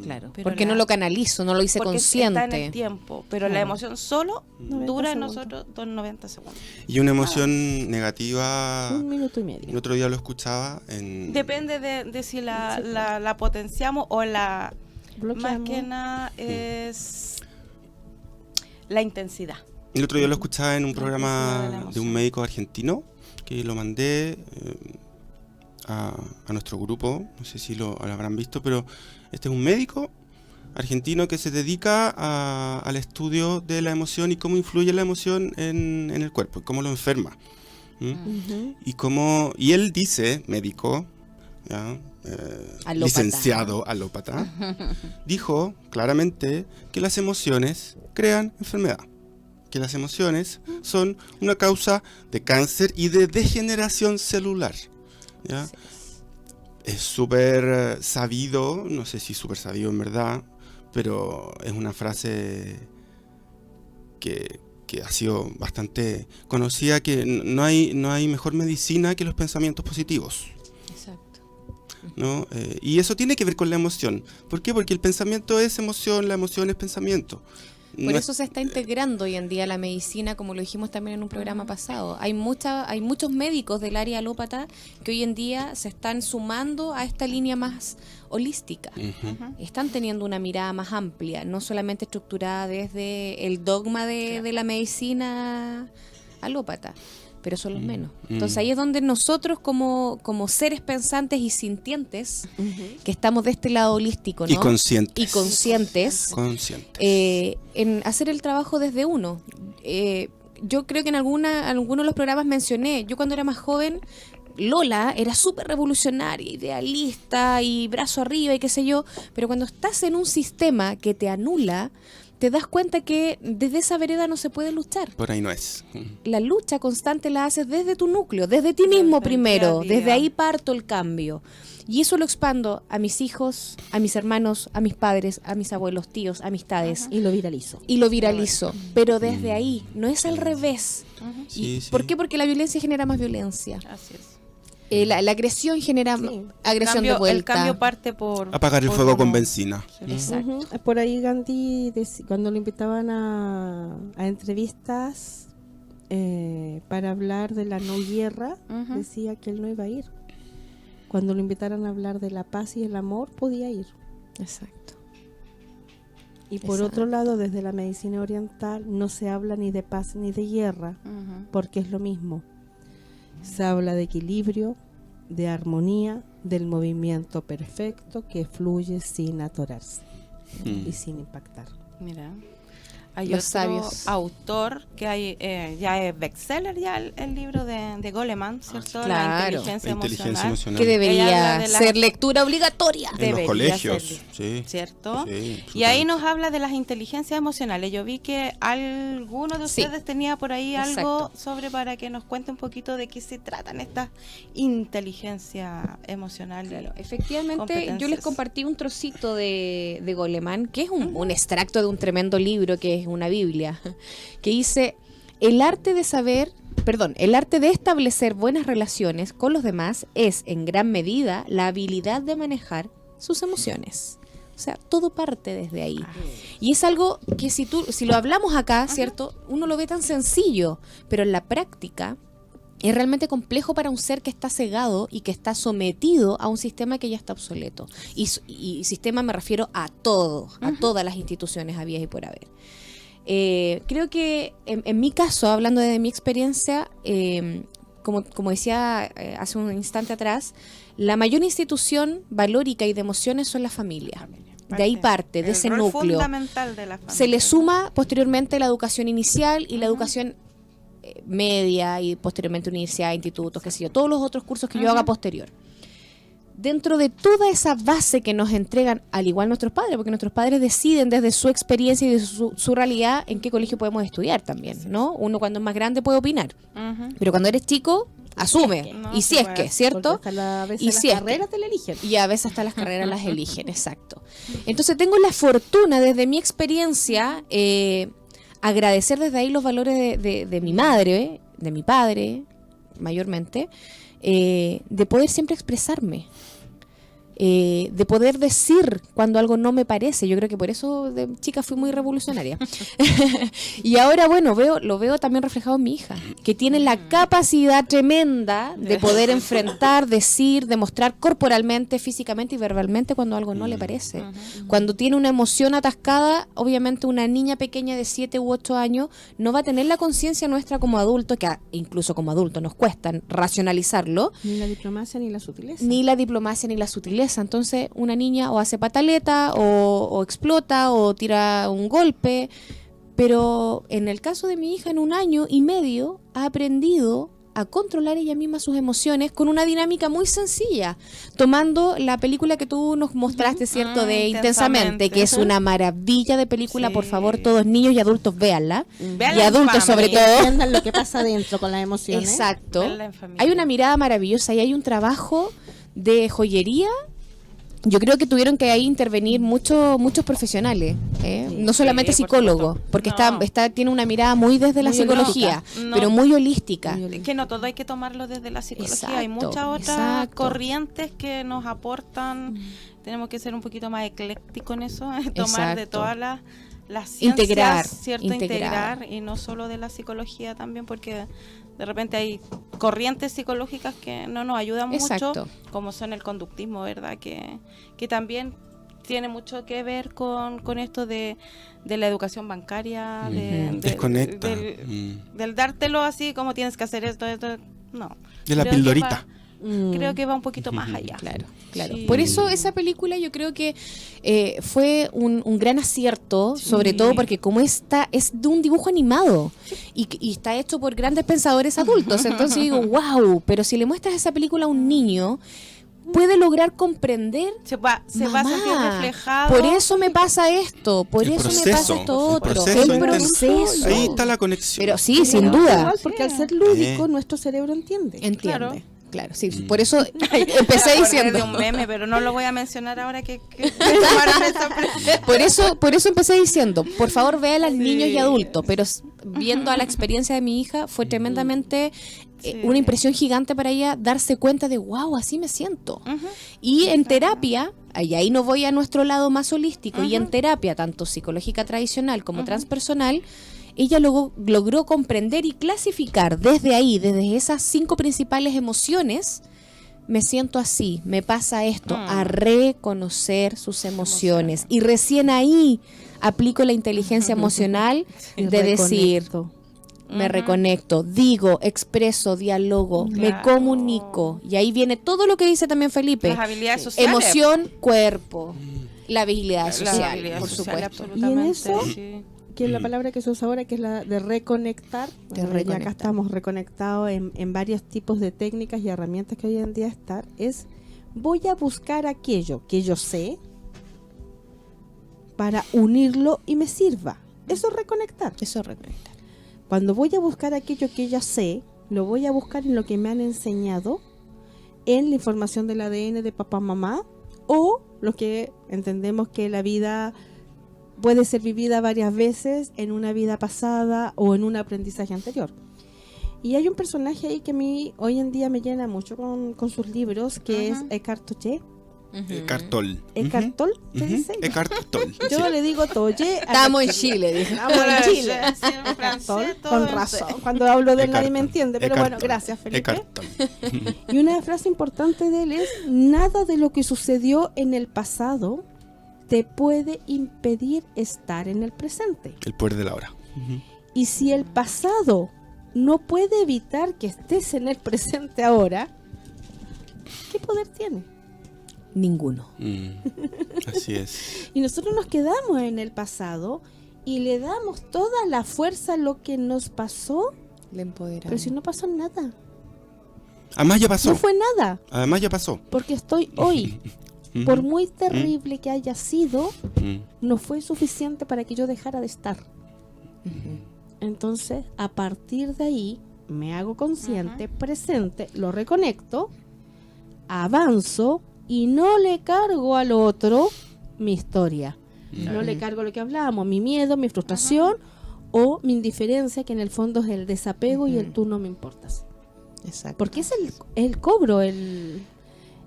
Claro. Pero Porque no lo canalizo, no lo hice Porque consciente. está en el tiempo, pero la Claro. emoción solo 90 dura en segundos. nosotros 90 segundos. Y una emoción negativa, 1 minuto y el medio. otro día lo escuchaba en... Depende de si la potenciamos o más Bloqueamos. que nada es la intensidad. El otro día lo escuchaba en un La intensidad de la programa de emoción. un médico argentino que lo mandé a nuestro grupo, no sé si lo habrán visto, pero este es un médico argentino que se dedica al estudio de la emoción y cómo influye la emoción en el cuerpo, y cómo lo enferma. ¿Mm? Ujú. Y él dice, médico, ¿ya? Alópata. Licenciado alópata, dijo claramente que las emociones crean enfermedad, que las emociones son una causa de cáncer y de degeneración celular. ¿Ya? Es súper sabido, no sé si súper sabido en verdad, pero es una frase que ha sido bastante conocida, que no hay mejor medicina que los pensamientos positivos, Exacto. ¿no? Y eso tiene que ver con la emoción. ¿Por qué? Porque el pensamiento es emoción, la emoción es pensamiento. Por No eso se está integrando hoy en día la medicina, como lo dijimos también en un programa pasado. Hay muchos médicos del área alópata que hoy en día se están sumando a esta línea más holística. Ujú. Están teniendo una mirada más amplia, no solamente estructurada desde el dogma de la medicina alópata, pero son los menos. Entonces ahí es donde nosotros como seres pensantes y sintientes, que estamos de este lado holístico, ¿no? Y conscientes. Y conscientes, en hacer el trabajo desde uno. Yo creo que en algunos de los programas mencioné, yo cuando era más joven, Lola era súper revolucionaria, idealista y brazo arriba y qué sé yo, pero cuando estás en un sistema que te anula, te das cuenta que desde esa vereda no se puede luchar. Por ahí no es. La lucha constante la haces desde tu núcleo, desde ti mismo Desde el primero, día a día. desde ahí parto el cambio. Y eso lo expando a mis hijos, a mis hermanos, a mis padres, a mis abuelos, tíos, amistades. Y lo viralizo. Y lo viralizo, pero desde ahí, no es al revés. Sí, sí. ¿Por qué? Porque la violencia genera más violencia. Así es. La agresión genera Sí. agresión Cambio- de vuelta. El cambio parte por... Apagar el por fuego con cómo- benzina. Sí. Exacto. Ujú. Por ahí Gandhi, cuando lo invitaban a entrevistas para hablar de la no guerra, Ujú. decía que él no iba a ir. Cuando lo invitaran a hablar de la paz y el amor, podía ir. Exacto. Y por Exacto. otro lado, desde la medicina oriental no se habla ni de paz ni de guerra, Ujú. porque es lo mismo. Se habla de equilibrio, de armonía, del movimiento perfecto que fluye sin atorarse y sin impactar. Mira, hay Los otro sabios. autor que hay, ya es bestseller ya el libro de Goleman, ¿cierto? claro. La La inteligencia inteligencia emocional. emocional. Que Ella debería habla de la- ser lectura obligatoria. En los debería colegios. ser, Sí. ¿cierto? Sí, Y ahí absolutamente. nos habla de las inteligencias emocionales. Yo vi que alguno de Sí. ustedes tenía por ahí Exacto. algo sobre para que nos cuente un poquito de qué se tratan estas inteligencia emocional. Claro, efectivamente, yo les competencias. compartí un trocito de Goleman, que es un extracto de un tremendo libro que es una Biblia, que dice: el arte de establecer buenas relaciones con los demás es en gran medida la habilidad de manejar sus emociones. O sea, todo parte desde ahí. Y es algo que si lo hablamos acá, ¿cierto? Uno lo ve tan sencillo, pero en la práctica es realmente complejo para un ser que está cegado y que está sometido a un sistema que ya está obsoleto. Y sistema me refiero a todo, a todas las instituciones habidas y por haber. Creo que en mi caso, hablando de mi experiencia, como decía hace un instante atrás, la mayor institución valórica y de emociones son las familias. De ahí parte, de El ese rol núcleo. fundamental de la familia. Se le suma posteriormente la educación inicial y la educación media y posteriormente universidad, institutos, qué sé yo, todos los otros cursos que yo haga posterior. Dentro de toda esa base que nos entregan, al igual nuestros padres, porque nuestros padres deciden desde su experiencia y de su realidad en qué colegio podemos estudiar también, ¿no? Uno cuando es más grande puede opinar, Ujú. pero cuando eres chico, asume, No, y sí si es puede. que, ¿cierto? Porque hasta a veces Y las si es que- carreras te la eligen. Y a veces hasta las carreras las eligen, exacto. Entonces tengo la fortuna desde mi experiencia agradecer desde ahí los valores de mi madre, de mi padre, mayormente, de poder siempre expresarme. De poder decir cuando algo no me parece. Yo creo que por eso de chica fui muy revolucionaria. Y ahora, bueno, lo veo también reflejado en mi hija, que tiene la capacidad tremenda de poder enfrentar, decir, demostrar corporalmente, físicamente y verbalmente cuando algo no le parece. Cuando tiene una emoción atascada, obviamente una niña pequeña de 7 u 8 años no va a tener la conciencia nuestra como adultos, que incluso como adultos nos cuesta racionalizarlo, Ni la diplomacia ni la sutileza. ni la diplomacia ni la sutileza. Entonces una niña o hace pataleta o explota o tira un golpe, pero en el caso de mi hija, en 1 año y medio ha aprendido a controlar ella misma sus emociones con una dinámica muy sencilla, tomando la película que tú nos mostraste, ¿cierto? De Intensamente, que es una maravilla de película. Sí. Por favor, todos niños y adultos véanla. Véanla Y en adultos sobre familia. todo. Entiendan lo que pasa dentro con las emociones. Exacto. Verla en familia. Hay una mirada maravillosa y hay un trabajo de joyería. Yo creo que tuvieron que ahí intervenir muchos profesionales, no solamente Sí, por psicólogos, supuesto. porque No. tiene una mirada muy desde la Muy psicología, holística. pero No. muy holística. Muy holística. Que no todo hay que tomarlo desde la psicología. Hay Exacto, muchas otras exacto. corrientes que nos aportan. Tenemos que ser un poquito más eclécticos en eso, tomar de Exacto. todas las ciencias, Integrar, ¿cierto? integrar. Y no solo de la psicología también, porque de repente hay corrientes psicológicas que no nos ayudan Exacto. mucho, como son el conductismo, ¿verdad? Que también tiene mucho que ver con esto de la educación bancaria, Desconecta. del dártelo así, como tienes que hacer esto. No. De la Creo que pildorita. Creo que va un poquito más allá. Claro, claro. Sí. Por eso esa película yo creo que fue un gran acierto, Sí. sobre todo porque como es de un dibujo animado y está hecho por grandes pensadores adultos. Entonces digo, wow, pero si le muestras esa película a un niño, puede lograr comprender. Se va a sentir Mamá, reflejado. por eso me pasa esto, por El eso me proceso, pasa esto el otro. proceso El interno. proceso. Ahí está la conexión. Pero sí, sin Pero duda. igual, porque al ser lúdico, nuestro cerebro entiende. Entiende. Claro, sí. Mm. Por eso Me empecé acordé diciendo. de un meme, pero no lo voy a mencionar ahora que tomaron esa Por eso empecé diciendo, por favor véala a Sí. niños y adultos, pero viendo a la experiencia de mi hija fue tremendamente Sí. una impresión gigante para ella darse cuenta de, wow, así me siento. Ujú. Y en terapia, y ahí no voy a nuestro lado más holístico, y en Ujú. terapia, tanto psicológica tradicional como Ujú. transpersonal, ella logró comprender y clasificar desde ahí, desde esas 5 principales emociones. Me siento así, me pasa esto, a reconocer sus emociones. Y recién ahí aplico la inteligencia emocional Y de decir, reconecto. me Ujú. reconecto, digo, expreso, dialogo, me Claro. comunico. Y ahí viene todo lo que dice también Felipe. Las habilidades sociales. Emoción, cuerpo, la habilidad Las social, habilidades por sociales, supuesto. absolutamente, Y en eso, sí. Que es la palabra que se usa ahora, que es la de reconectar. De Bueno, ya reconectar. acá estamos reconectados en varios tipos de técnicas y herramientas que hoy en día están. Es, voy a buscar aquello que yo sé para unirlo y me sirva. Eso es reconectar. Eso es reconectar. Cuando voy a buscar aquello que ya sé, lo voy a buscar en lo que me han enseñado, en la información del ADN de papá, mamá, o lo que entendemos que la vida puede ser vivida varias veces en una vida pasada o en un aprendizaje anterior. Y hay un personaje ahí que a mí hoy en día me llena mucho con sus libros, que Ajá. es Eckhart Tolle. Cartol. Eckhart Tolle, ¿se dice? Cartol. Yo le digo Tolle. Estamos en Chile, dijo. Estamos en Chile. Sí, en francés, Tolle, todo con en razón. francés. Cuando hablo de él nadie Eckhart me Tolle. entiende, pero Eckhart bueno, Tolle. gracias, Felipe. Eckhart Tolle. Y una frase importante de él es, nada de lo que sucedió en el pasado te puede impedir estar en el presente. El poder de la hora. Y si el pasado no puede evitar que estés en el presente ahora, ¿qué poder tiene? Ninguno. Así es. Y nosotros nos quedamos en el pasado y le damos toda la fuerza a lo que nos pasó, Le empoderamos. pero si no pasó nada, Además ya pasó. no fue nada, Además ya pasó. porque estoy hoy. Por muy terrible que haya sido, no fue suficiente para que yo dejara de estar. Entonces, a partir de ahí, me hago consciente, presente, lo reconecto, avanzo y no le cargo al otro mi historia. No le cargo lo que hablábamos, mi miedo, mi frustración o mi indiferencia, que en el fondo es el desapego y el tú no me importas. Exacto. Porque es el cobro, el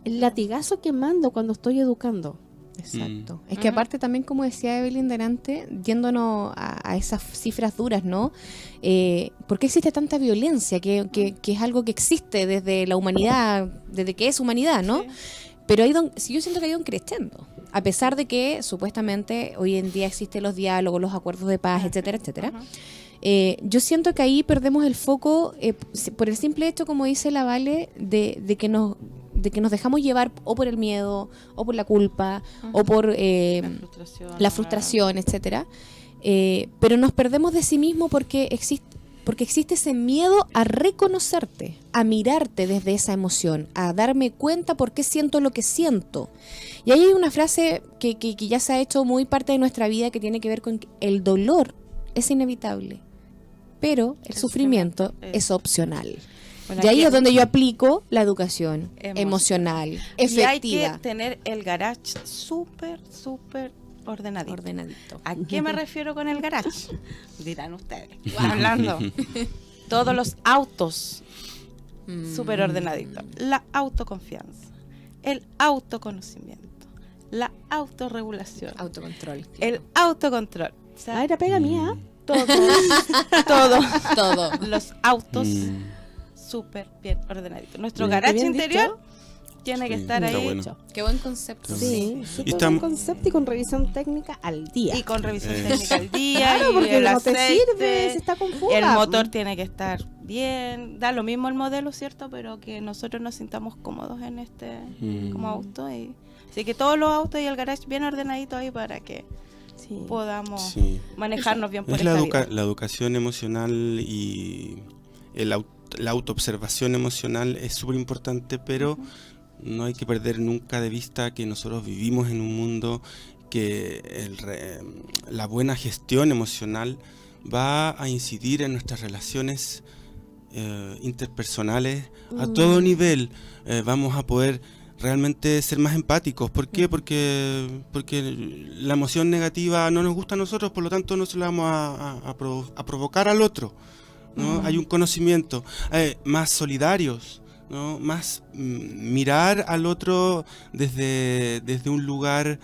latigazo que mando cuando estoy educando. Exacto. Es que aparte también, como decía Evelyn delante, yéndonos a esas cifras duras, ¿no? ¿Por qué existe tanta violencia? Que es algo que existe desde la humanidad, desde que es humanidad, ¿no? Sí. Pero si yo siento que ha ido creciendo. A pesar de que supuestamente hoy en día existen los diálogos, los acuerdos de paz, etcétera, etcétera. Yo siento que ahí perdemos el foco por el simple hecho, como dice la Vale, de que nos dejamos llevar o por el miedo, o por la culpa, o por la frustración, etcétera. Pero nos perdemos de sí mismo porque existe ese miedo a reconocerte, a mirarte desde esa emoción, a darme cuenta por qué siento lo que siento. Y ahí hay una frase que ya se ha hecho muy parte de nuestra vida, que tiene que ver con que el dolor es inevitable, pero el sufrimiento es opcional. Bueno, Y ahí aquí- es donde yo aplico la educación emocional, Y hay efectiva. que tener el garage súper ordenadito. Ordenadito. ¿A qué me refiero con el garage? Dirán ustedes. Hablando. Todos los autos súper ordenaditos. La autoconfianza, el autoconocimiento, la autorregulación, Autocontrol. el autocontrol. O sea, Ah, era pega mía. todos Todo. los autos súper bien ordenaditos. Nuestro Mira, qué garage bien interior tiene que Sí, estar está ahí bueno. hecho. Qué buen concepto. Sí, Y súper estamos- buen concepto y con revisión técnica al día. Y con revisión Eso. técnica al día. Claro, y porque el no te aceite, sirve si está con fuga. el motor tiene que estar bien. Da lo mismo el modelo, ¿cierto? Pero que nosotros nos sintamos cómodos en este como auto. Así que todos los autos y el garage bien ordenaditos ahí para que Sí. podamos Sí. manejarnos bien por Es la, esta vida. la educación emocional y la autoobservación emocional es súper importante, pero No hay que perder nunca de vista que nosotros vivimos en un mundo que la buena gestión emocional va a incidir en nuestras relaciones interpersonales a todo nivel. Vamos a poder realmente ser más empáticos. ¿Por qué? Porque la emoción negativa no nos gusta a nosotros, por lo tanto no se la vamos a provocar al otro, ¿no? Hay un conocimiento, más solidarios, ¿no? Más mirar al otro desde un lugar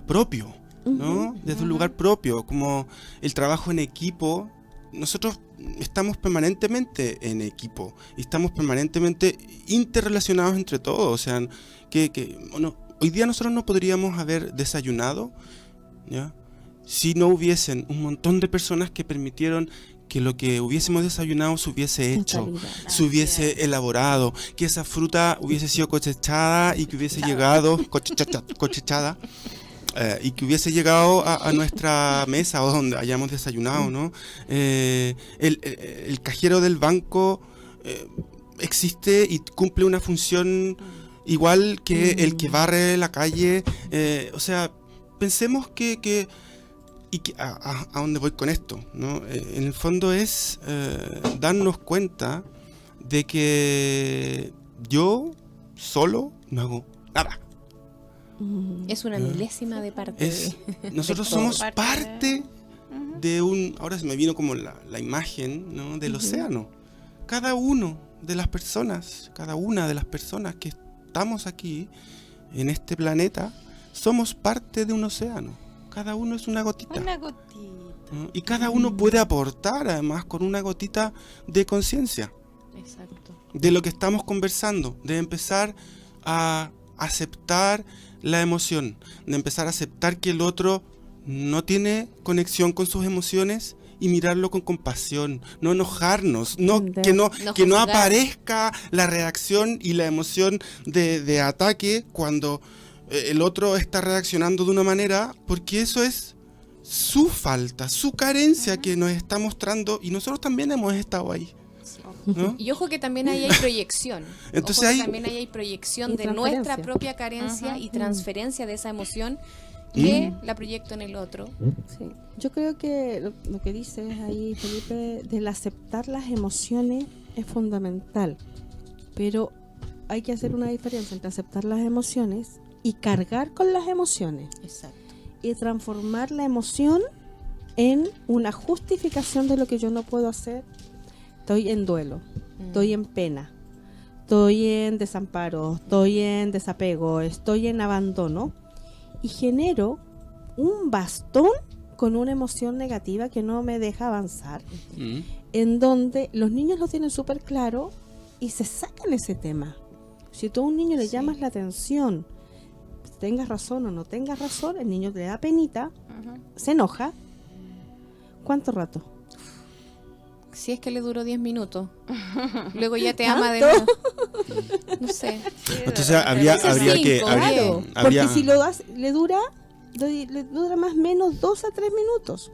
propio, ¿no? Desde un lugar propio, como el trabajo en equipo. Nosotros estamos permanentemente en equipo y estamos permanentemente interrelacionados entre todos. O sea, bueno, hoy día nosotros no podríamos haber desayunado, ¿ya?, si no hubiesen un montón de personas que permitieron que lo que hubiésemos desayunado se hubiese hecho, se hubiese elaborado, que esa fruta hubiese sido cosechada y que hubiese llegado cosechada. Y que hubiese llegado a nuestra mesa o donde hayamos desayunado, ¿no? El cajero del banco existe y cumple una función igual que el que barre la calle. O sea, pensemos que ¿a dónde voy con esto?, ¿no? En el fondo es darnos cuenta de que yo solo no hago nada. Es una milésima de parte. Nosotros somos parte de un... Ahora se me vino como la imagen, ¿no?, del océano. Cada una de las personas que estamos aquí en este planeta somos parte de un océano. Cada uno es una gotita. Una gotita. ¿No? Y cada uno puede aportar además con una gotita de conciencia. Exacto. De lo que estamos conversando, de empezar a aceptar la emoción, de empezar a aceptar que el otro no tiene conexión con sus emociones y mirarlo con compasión, no enojarnos, que no aparezca la reacción y la emoción de ataque cuando el otro está reaccionando de una manera, porque eso es su falta, su carencia que nos está mostrando y nosotros también hemos estado ahí. ¿No? Y ojo que también ahí hay proyección. Entonces ojo que también ahí hay proyección de nuestra propia carencia y transferencia de esa emoción que la proyecto en el otro. Sí. Yo creo que lo que dices ahí, Felipe, del aceptar las emociones es fundamental, pero hay que hacer una diferencia entre aceptar las emociones y cargar con las emociones. Exacto. Y transformar la emoción en una justificación de lo que yo no puedo hacer. Estoy en duelo, estoy en pena, estoy en desamparo, estoy en desapego, estoy en abandono y genero un bastón con una emoción negativa que no me deja avanzar, en donde los niños lo tienen súper claro y se sacan ese tema. Si tú a un niño le llamas la atención, tengas razón o no tengas razón, el niño le da penita, se enoja. ¿Cuánto rato? Si es que le duró 10 minutos. Luego ya te ama de nuevo. No sé. Entonces habría que... Porque si lo das, le dura más o menos 2 a 3 minutos.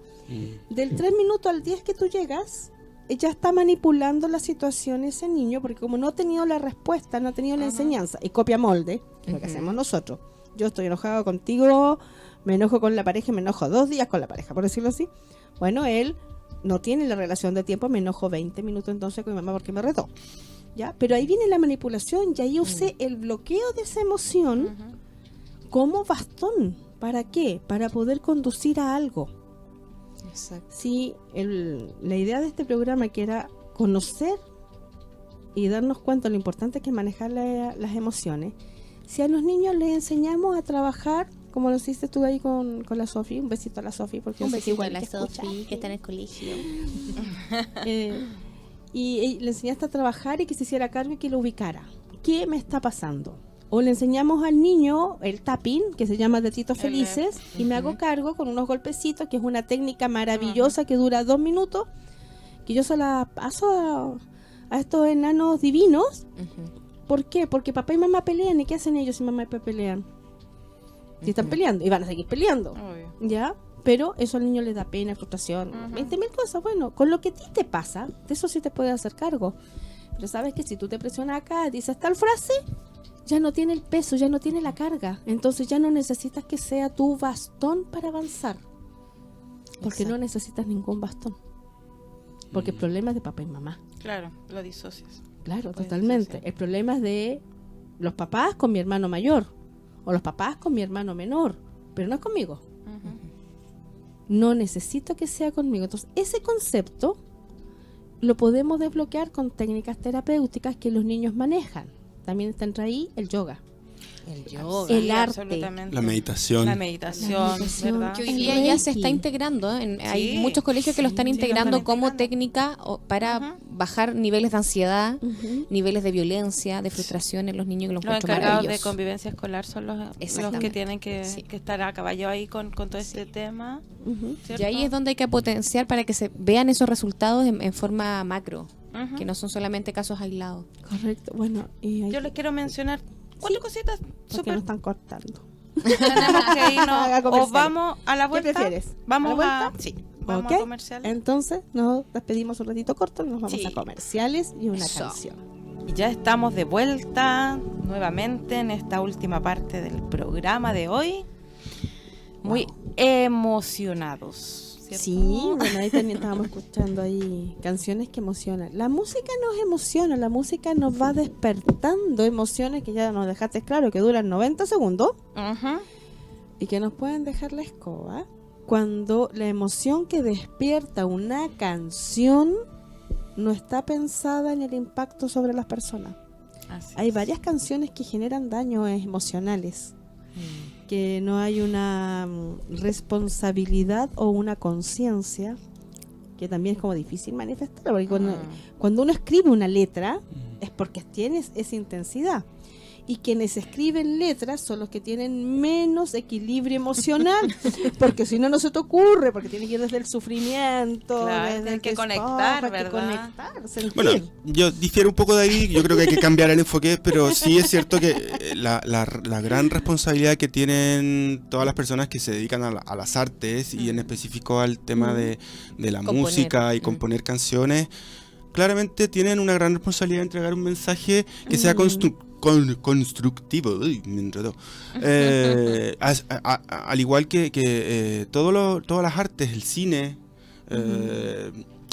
Del 3 minutos al 10 que tú llegas, ella está manipulando la situación ese niño, porque como no ha tenido la respuesta, no ha tenido la enseñanza, y copia molde, que es lo que hacemos nosotros. Yo estoy enojado contigo, me enojo con la pareja y me enojo 2 días con la pareja, por decirlo así. Bueno, él no tiene la relación de tiempo, me enojo 20 minutos entonces con mi mamá porque me retó, ¿ya? Pero ahí viene la manipulación y ahí usé el bloqueo de esa emoción como bastón. ¿Para qué? Para poder conducir a algo. Exacto. Sí, la idea de este programa, que era conocer y darnos cuenta de lo importante que es manejar las emociones. Si a los niños les enseñamos a trabajar, como lo hiciste tú ahí con la Sofi, un besito a la Sofi, porque un yo sé que besito a igual la te escucha. Sofi, que está en el colegio. Y le enseñaste a trabajar y que se hiciera cargo y que lo ubicara. ¿Qué me está pasando? O le enseñamos al niño el tapping, que se llama Deditos Felices, y me hago cargo con unos golpecitos, que es una técnica maravillosa que dura 2 minutos, que yo se la paso a estos enanos divinos. ¿Por qué? Porque papá y mamá pelean. ¿Y qué hacen ellos si mamá y papá pelean? Si están peleando, y van a seguir peleando. ¿Ya? Pero eso al niño le da pena, frustración, 20.000 cosas. Bueno, con lo que a ti te pasa, de eso sí te puedes hacer cargo. Pero sabes que si tú te presionas acá, dices tal frase, ya no tiene el peso, ya no tiene la carga. Entonces ya no necesitas que sea tu bastón para avanzar. Porque no necesitas ningún bastón. Porque el problema es de papá y mamá. Claro, lo disocias. Claro, Puede totalmente. ser, sí. El problema es de los papás con mi hermano mayor. O los papás con mi hermano menor. Pero no es conmigo. Ujú. No necesito que sea conmigo. Entonces, ese concepto lo podemos desbloquear con técnicas terapéuticas que los niños manejan. También está entre ahí el yoga. El yoga, el sí, arte, absolutamente. La meditación. La meditación, La meditación. ¿verdad? Que hoy El día ya se Reiki. está integrando. Hay Sí, muchos colegios que lo están sí, lo integrando están como integrando. técnica para Ujú. bajar niveles de ansiedad, Ujú. niveles de violencia, de frustración en los niños, que lo Los encuentro encargados de maravilloso. convivencia escolar son los que Exactamente. tienen que Sí. estar a caballo ahí con todo este tema. Ujú. ¿cierto? Y ahí es donde hay que potenciar para que se vean esos resultados en forma macro, Ujú. que no son solamente casos aislados. Correcto. Bueno, y ahí, Yo les quiero mencionar 4 cositas porque súper. nos están cortando. Tenemos que irnos. Haga O comerciales. vamos a la vuelta. prefieres? Vamos ¿A la vuelta? Sí, vamos Ok. a comerciales. Entonces nos despedimos un ratito corto, nos vamos Sí. a comerciales y una Eso. canción. Y ya estamos de vuelta nuevamente en esta última parte del programa de hoy. Muy emocionados. ¿cierto? Sí, bueno, ahí también estábamos escuchando ahí canciones que emocionan. La música nos emociona, la música nos va despertando emociones que ya nos dejaste claro que duran 90 segundos Ujú. y que nos pueden dejar la escoba cuando la emoción que despierta una canción no está pensada en el impacto sobre las personas. Así Hay es. varias canciones que generan daños emocionales, que no hay una responsabilidad o una conciencia, que también es como difícil manifestar, porque cuando uno escribe una letra es porque tienes esa intensidad. Y quienes escriben letras son los que tienen menos equilibrio emocional, porque si no, no se te ocurre, porque tiene que ir desde el sufrimiento, Claro, desde tienes el que despojo, conectar, hay que ¿verdad? conectar, sentir. Bueno, yo difiero un poco de ahí, yo creo que hay que cambiar el enfoque, pero sí es cierto que la gran responsabilidad que tienen todas las personas que se dedican a las artes y en específico al tema de la Componer. música y componer canciones, claramente tienen una gran responsabilidad de entregar un mensaje que sea constructivo. Uy, me enredó. Al igual que todas las artes, el cine,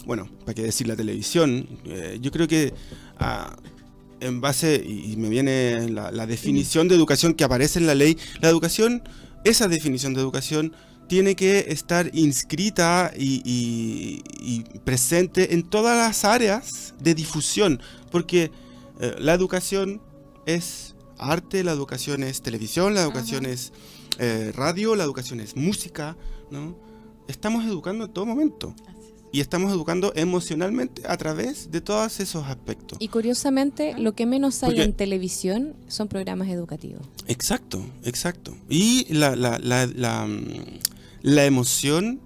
bueno, para qué decir la televisión, yo creo que en base, y me viene la definición de educación que aparece en la ley, la educación, esa definición de educación tiene que estar inscrita y presente en todas las áreas de difusión, porque la educación es arte, la educación es televisión, la educación es radio, la educación es música, ¿no? Estamos educando en todo momento. Y estamos educando emocionalmente a través de todos esos aspectos. Y curiosamente, lo que menos hay Porque- en televisión son programas educativos. Exacto, exacto. Y la emoción,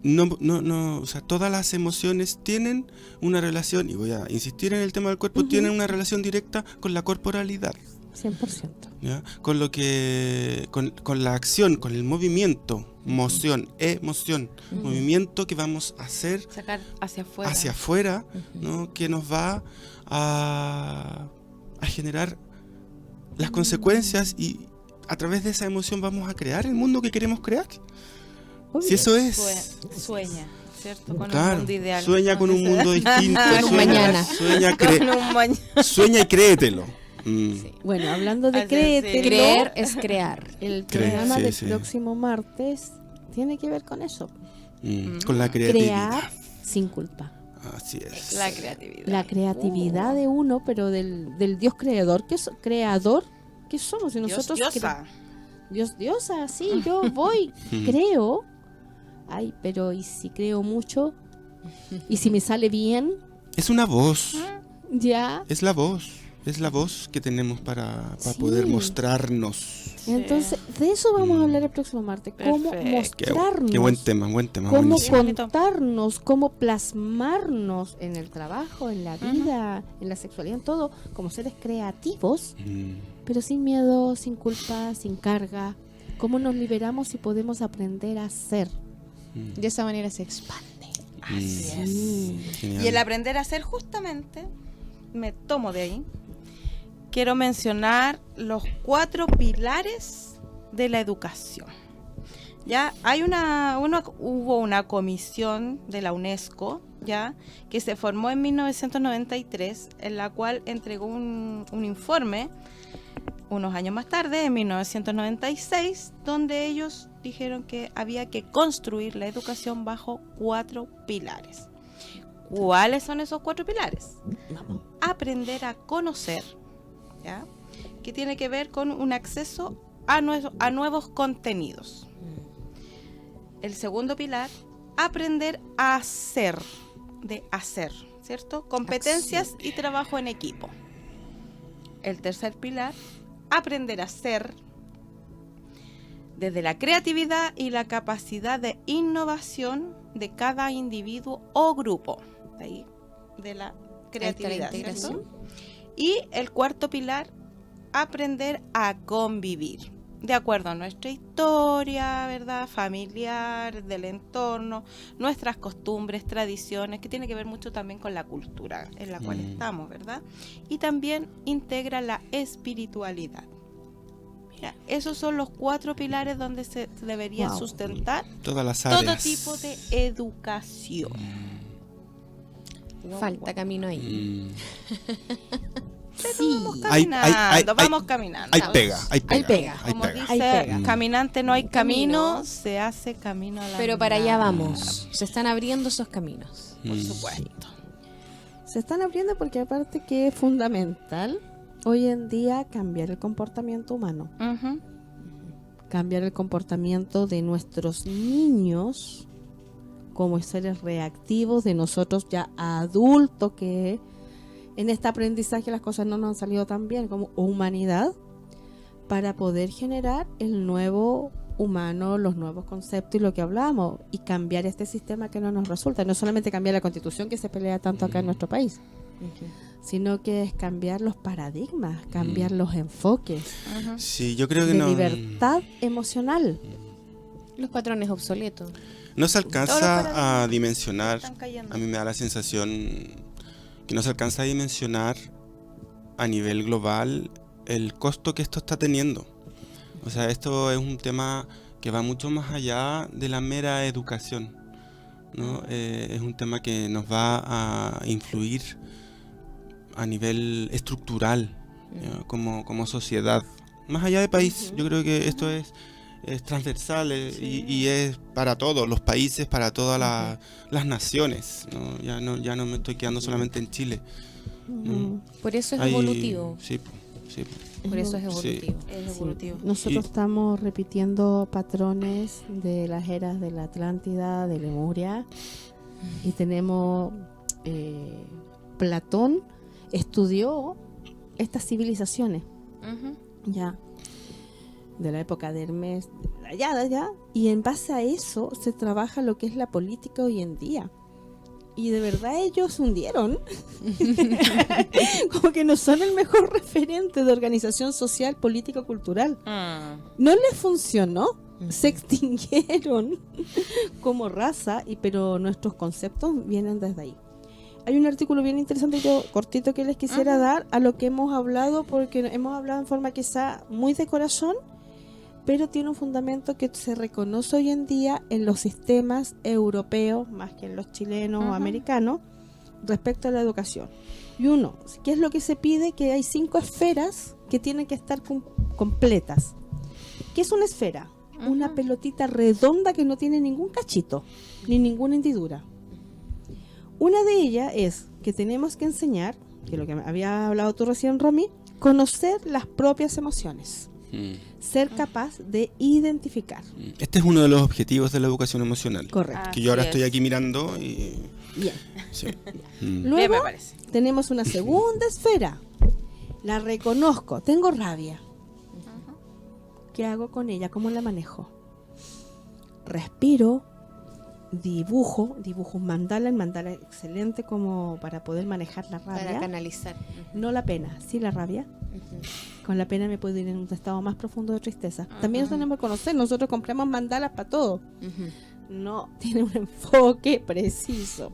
o sea, todas las emociones tienen una relación, y voy a insistir en el tema del cuerpo, tienen una relación directa con la corporalidad. 100%. ¿Ya? Con lo que con la acción, con el movimiento, emoción, movimiento que vamos a hacer Sacar hacia afuera. hacia afuera, ¿no? Que nos va a generar las consecuencias, y a través de esa emoción vamos a crear el mundo que queremos crear. Si eso es, Sueña, ¿cierto? Con un claro, mundo ideal. sueña con un mundo distinto, Con un mañana. Con un mañana. sueña y créetelo. Bueno, hablando de Así es, créetelo, Creer es crear. el Creer, programa sí, del sí. próximo martes tiene que ver con eso. Con la creatividad. Crear sin culpa. Así es. La creatividad. La creatividad de uno, pero del Dios creador, creador que somos. Y nosotros Diosa. Diosa, sí, yo voy, creo. Ay, pero ¿y si creo mucho? ¿Y si me sale bien? Es una voz, Ya. es la voz. Es la voz que tenemos para Sí. poder mostrarnos. Entonces, de eso vamos a hablar el próximo martes. Cómo Perfecto. mostrarnos. Qué buen tema, Cómo buenísimo. bonito. contarnos, cómo plasmarnos en el trabajo, en la vida, en la sexualidad, en todo, como seres creativos, pero sin miedo, sin culpa, sin carga. Cómo nos liberamos y podemos aprender a ser. De esa manera se expande. Así es. Sí. Genial. Y el aprender a hacer, justamente, me tomo de ahí, quiero mencionar los 4 pilares de la educación. Ya hubo una comisión de la UNESCO, ya, que se formó en 1993, en la cual entregó un informe unos años más tarde, en 1996, donde ellos dijeron que había que construir la educación bajo 4 pilares. ¿Cuáles son esos 4 pilares? Aprender a conocer, ¿ya?, que tiene que ver con un acceso a nuevos contenidos. El segundo pilar, aprender a hacer, de hacer, ¿cierto? Competencias y trabajo en equipo. El tercer pilar, aprender a ser, desde la creatividad y la capacidad de innovación de cada individuo o grupo. Ahí, de la creatividad, ¿cierto? Y el cuarto pilar, aprender a convivir, de acuerdo a nuestra historia, ¿verdad?, familiar, del entorno, nuestras costumbres, tradiciones, que tiene que ver mucho también con la cultura en la cual estamos, ¿verdad? Y también integra la espiritualidad. Mira, esos son los 4 pilares donde se debería sustentar todas las áreas, todo tipo de educación. Falta camino ahí. Sí. Vamos caminando. Hay pega. Como dice, Hay pega. caminante no hay camino, Camino. se hace camino a la Pero para allá andada. vamos. Se están abriendo esos caminos. Por supuesto. Se están abriendo porque aparte que es fundamental hoy en día cambiar el comportamiento humano. Ujú. Cambiar el comportamiento de nuestros niños como seres reactivos, de nosotros ya adultos, que en este aprendizaje las cosas no nos han salido tan bien como humanidad, para poder generar el nuevo humano, los nuevos conceptos y lo que hablamos, y cambiar este sistema que no nos resulta. No solamente cambiar la constitución que se pelea tanto acá en nuestro país, sino que es cambiar los paradigmas, cambiar los enfoques Ujú. Sí, yo creo que de no, libertad emocional. Los patrones obsoletos. no se Todos los paradigmas alcanza a dimensionar. están cayendo. A mí me da la sensación que no se alcanza a dimensionar a nivel global el costo que esto está teniendo. O sea, esto es un tema que va mucho más allá de la mera educación, ¿no? Es un tema que nos va a influir a nivel estructural, ¿ya?, como sociedad. Más allá de país, yo creo que esto es transversal, y es para todos los países, para todas las naciones, ¿no? Ya no me estoy quedando solamente en Chile. Por eso es Hay- evolutivo. Sí, sí. Por eso es Sí. evolutivo. Es Sí. evolutivo. Nosotros Y- estamos repitiendo patrones de las eras de la Atlántida, de Lemuria, y tenemos Platón estudió estas civilizaciones Ujú. ya de la época de Hermes, de allá, y en base a eso se trabaja lo que es la política hoy en día. Y de verdad ellos se hundieron. Como que no son el mejor referente de organización social, política, cultural. No les funcionó. Se extinguieron como raza, pero nuestros conceptos vienen desde ahí. Hay un artículo bien interesante, yo cortito, que les quisiera dar a lo que hemos hablado, porque hemos hablado en forma quizá muy de corazón, pero tiene un fundamento que se reconoce hoy en día en los sistemas europeos, más que en los chilenos o americanos, respecto a la educación. Y uno, ¿qué es lo que se pide? Que hay 5 esferas que tienen que estar completas. ¿Qué es una esfera? Una pelotita redonda que no tiene ningún cachito, ni ninguna hendidura. Una de ellas es que tenemos que enseñar, que lo que había hablado tú recién, Romy, conocer las propias emociones. Ser capaz de identificar. Este es uno de los objetivos de la educación emocional. Correcto. Que yo ahora Así estoy es. aquí mirando y... Bien. Sí. Bien, Luego me parece. tenemos una segunda esfera. La reconozco. Tengo rabia. ¿Qué hago con ella? ¿Cómo la manejo? Respiro. Dibujo un mandala. El mandala excelente como para poder manejar la Para rabia. canalizar. No la pena, sí la rabia. Con la pena me puedo ir en un estado más profundo de tristeza. También tenemos que conocer, nosotros compramos mandalas para todo. No, tiene un enfoque preciso.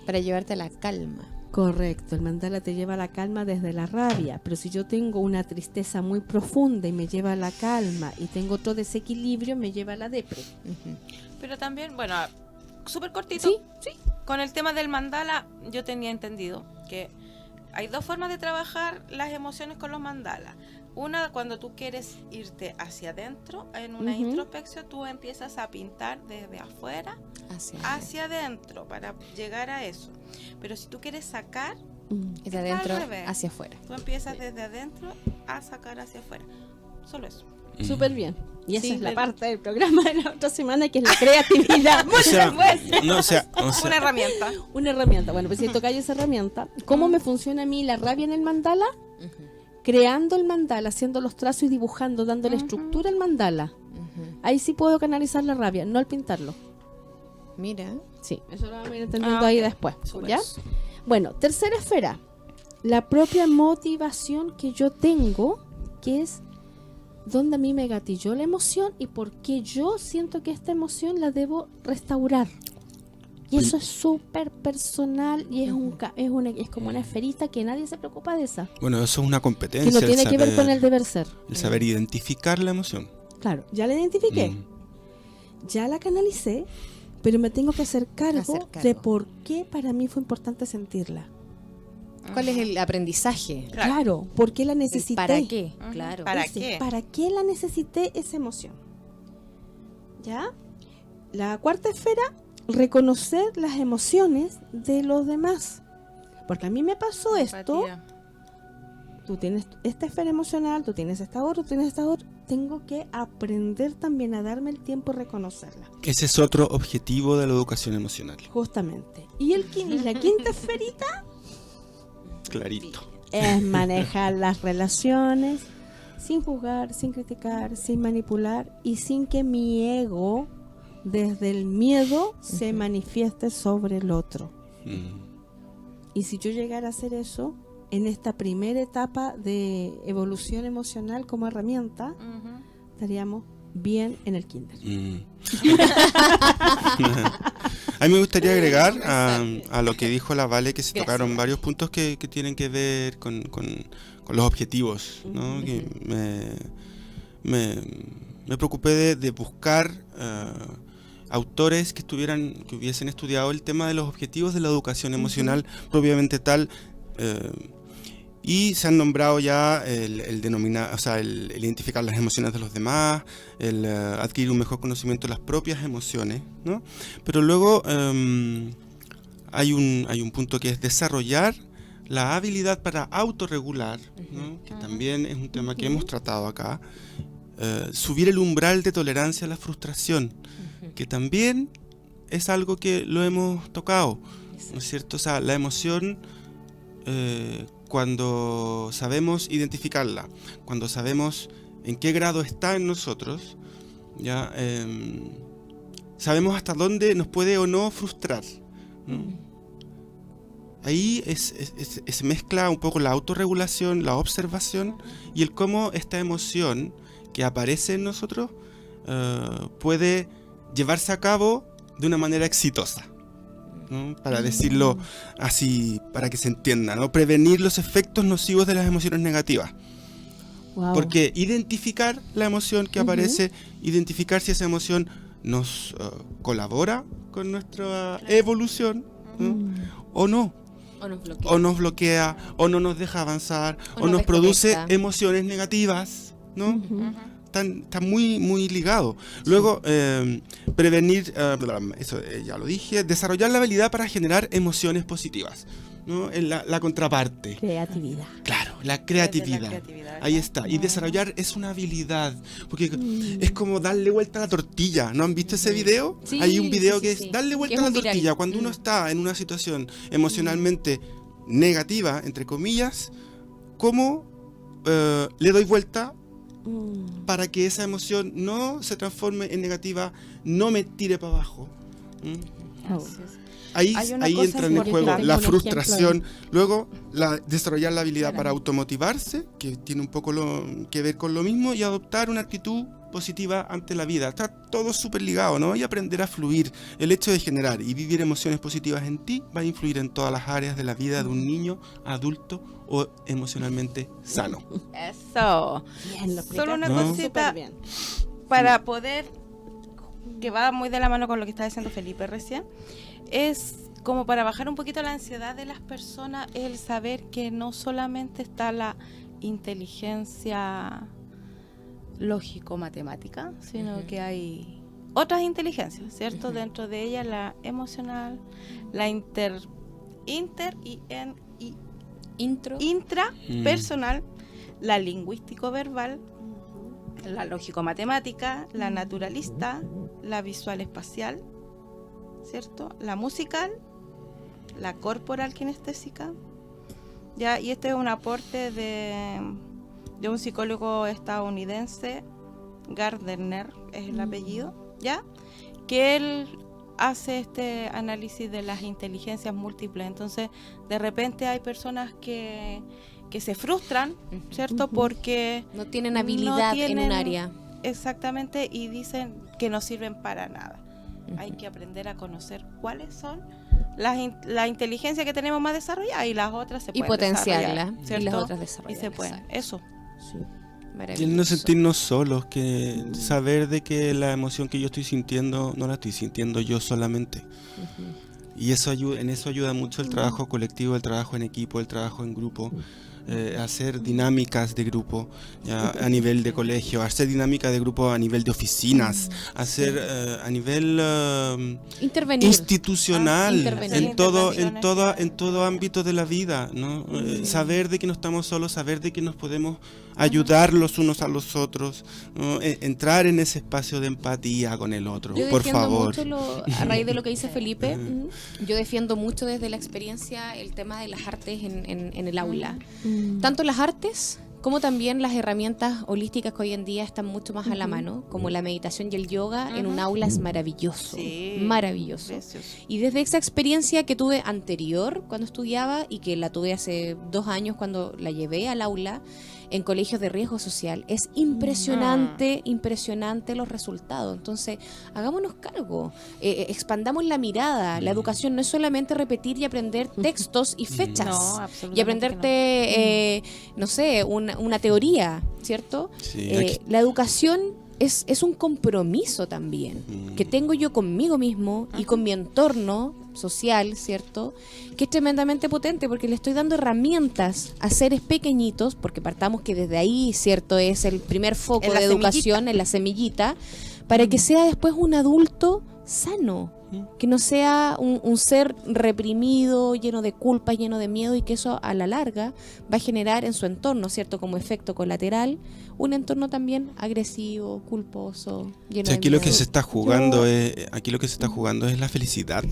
Para llevarte a la calma. Correcto, el mandala te lleva a la calma desde la rabia, pero si yo tengo una tristeza muy profunda y me lleva a la calma y tengo todo desequilibrio, me lleva a la depre. Pero también, bueno, súper cortito. Sí, sí. Con el tema del mandala, yo tenía entendido que hay dos formas de trabajar las emociones con los mandalas. Una, cuando tú quieres irte hacia adentro, en una Ujú. introspección, tú empiezas a pintar desde afuera hacia adentro para llegar a eso. Pero si tú quieres sacar, Y de Está adentro al revés. hacia afuera. tú empiezas desde adentro a sacar hacia afuera. Solo eso. Súper bien. Y esa Sí, es la pero- parte del programa de la otra semana, que es la creatividad. O sea, no, Una herramienta. Una herramienta. Bueno, pues si tocáis esa herramienta, ¿cómo me funciona a mí la rabia en el mandala? Creando el mandala, haciendo los trazos y dibujando, dándole estructura al mandala. Ahí sí puedo canalizar la rabia, no al pintarlo. Mira. Sí, eso lo vamos a ir entendiendo ahí ok. después. Súper. ¿Ya? Bueno, tercera esfera. La propia motivación que yo tengo, que es donde a mí me gatilló la emoción y por qué yo siento que esta emoción la debo restaurar. Y eso es súper personal y es como una esferita que nadie se preocupa de esa. Bueno, eso es una Que competencia. no tiene que ver con el deber ser. el saber identificar la emoción. Claro, ya la identifiqué, Mm. ya la canalicé, pero me tengo que hacer cargo Hacer cargo. de por qué para mí fue importante sentirla. ¿Cuál es el aprendizaje? Claro, ¿por qué la El necesité? ¿Para qué? Ujú. Claro. ¿Para Ese, qué? ¿Para qué la necesité esa emoción? ¿Ya? La cuarta esfera, reconocer las emociones de los demás. Porque a mí me pasó esto, Empatía. tú tienes esta esfera emocional, tú tienes esta otra, tú tienes esta otra. Tengo que aprender también a darme el tiempo de reconocerla. Ese es otro objetivo de la educación emocional. Justamente. Y la quinta esferita Clarito. es manejar las relaciones sin juzgar, sin criticar, sin manipular y sin que mi ego, desde el miedo, se manifieste sobre el otro. Mm. Y si yo llegara a hacer eso, en esta primera etapa de evolución emocional como herramienta, Ujú. estaríamos bien en el kinder. Mm. A mí me gustaría agregar a lo que dijo la Vale, que se tocaron varios puntos que tienen que ver con los objetivos, ¿no? Que me preocupé de buscar autores que hubiesen estudiado el tema de los objetivos de la educación emocional propiamente tal, y se han nombrado ya el denominar, o sea, el identificar las emociones de los demás, el adquirir un mejor conocimiento de las propias emociones, ¿no? Pero luego hay un punto que es desarrollar la habilidad para autorregular, ¿no? Que también es un tema que hemos tratado acá. Subir el umbral de tolerancia a la frustración, que también es algo que lo hemos tocado, ¿no es cierto? O sea, la emoción, cuando sabemos identificarla, cuando sabemos en qué grado está en nosotros, ya sabemos hasta dónde nos puede o no frustrar, ¿no? Ahí se mezcla un poco la autorregulación, la observación y el cómo esta emoción que aparece en nosotros puede llevarse a cabo de una manera exitosa, ¿no? Para decirlo así, para que se entienda, ¿no? Prevenir los efectos nocivos de las emociones negativas. Wow. Porque identificar la emoción que aparece, identificar si esa emoción nos colabora con nuestra evolución, ¿no? O no. O nos bloquea. O nos bloquea, o no nos deja avanzar, O o nos nos produce desconecta. emociones negativas, ¿no? Ujú. Está muy, muy ligado. Luego, prevenir, eso ya lo dije, desarrollar la habilidad para generar emociones positivas, ¿no? En la contraparte. Creatividad. Claro, la Desde creatividad. la creatividad, Ahí ¿no? está. Y desarrollar es una habilidad. Porque es como darle vuelta a la tortilla. ¿No han visto ese video? Sí, Hay un video sí, que sí, es darle sí. vuelta Que a es la un viral. tortilla. Cuando uno está en una situación emocionalmente negativa, entre comillas, ¿cómo le doy vuelta para que esa emoción no se transforme en negativa, no me tire para abajo? ¿Mm? Oh. Así es. Ahí Hay una ahí cosa entra en el importante. juego Tengo la un ejemplo frustración, luego desarrollar la habilidad Claro. para automotivarse, que tiene un poco que ver con lo mismo, y adoptar una actitud positiva ante la vida. Está todo súper ligado, ¿no? Y aprender a fluir. El hecho de generar y vivir emociones positivas en ti va a influir en todas las áreas de la vida de un niño, adulto o emocionalmente sano. Eso. Bien, lo Solo una ¿No? cosita Súper bien. para poder, que va muy de la mano con lo que estaba diciendo Felipe recién, es como para bajar un poquito la ansiedad de las personas, el saber que no solamente está la inteligencia lógico-matemática, sino que hay otras inteligencias, ¿cierto? Dentro de ella la emocional, la intrapersonal, la lingüístico-verbal, la lógico-matemática, la naturalista, la visual-espacial, ¿cierto? La musical, la corporal kinestésica, ya, y este es un aporte de un psicólogo estadounidense, Gardner es el apellido, ya, que él hace este análisis de las inteligencias múltiples. Entonces, de repente hay personas que se frustran, ¿cierto? Porque No tienen habilidad en un tienen- área. Exactamente, y dicen que no sirven para nada. Hay que aprender a conocer cuáles son la inteligencia que tenemos más desarrollada y las otras se Y pueden potenciarla, desarrollar, y ¿cierto? las otras Y desarrollarla, se pueden, exacto. eso. Sí. Y Maravilloso. el no sentirnos solos, que saber de que la emoción que yo estoy sintiendo no la estoy sintiendo yo solamente. Y eso ayuda, en eso ayuda mucho el trabajo colectivo, el trabajo en equipo, el trabajo en grupo, hacer dinámicas de grupo ya, a nivel de colegio, hacer dinámicas de grupo a nivel de oficinas, hacer a nivel Intervenir. institucional, Intervenir. en todo ámbito de la vida, ¿no? Saber de que no estamos solos, saber de que nos podemos ayudar los unos a los otros, ¿no? Entrar en ese espacio de empatía con el otro, Yo por defiendo favor. mucho, a raíz de lo que dice Felipe, yo defiendo mucho desde la experiencia el tema de las artes en el aula. Tanto las artes como también las herramientas holísticas que hoy en día están mucho más a la mano, como la meditación y el yoga en un aula es maravilloso, Sí, maravilloso. precioso. Y desde esa experiencia que tuve anterior cuando estudiaba y que la tuve hace 2 años cuando la llevé al aula en colegios de riesgo social, es impresionante, impresionante los resultados. Entonces, hagámonos cargo, expandamos la mirada. La educación no es solamente repetir y aprender textos y fechas. No, absolutamente Y aprenderte, no sé, una teoría, ¿cierto? Sí, aquí- La educación es un compromiso también que tengo yo conmigo mismo y con mi entorno social, ¿cierto? Que es tremendamente potente porque le estoy dando herramientas a seres pequeñitos, porque partamos que desde ahí, ¿cierto? Es el primer foco En la de educación, en la semillita, para que sea después un adulto sano, que no sea un ser reprimido, lleno de culpa, lleno de miedo, y que eso a la larga va a generar en su entorno, ¿cierto? Como efecto colateral, un entorno también agresivo, culposo, lleno Sí, de aquí lo que miedo. se está jugando es la felicidad,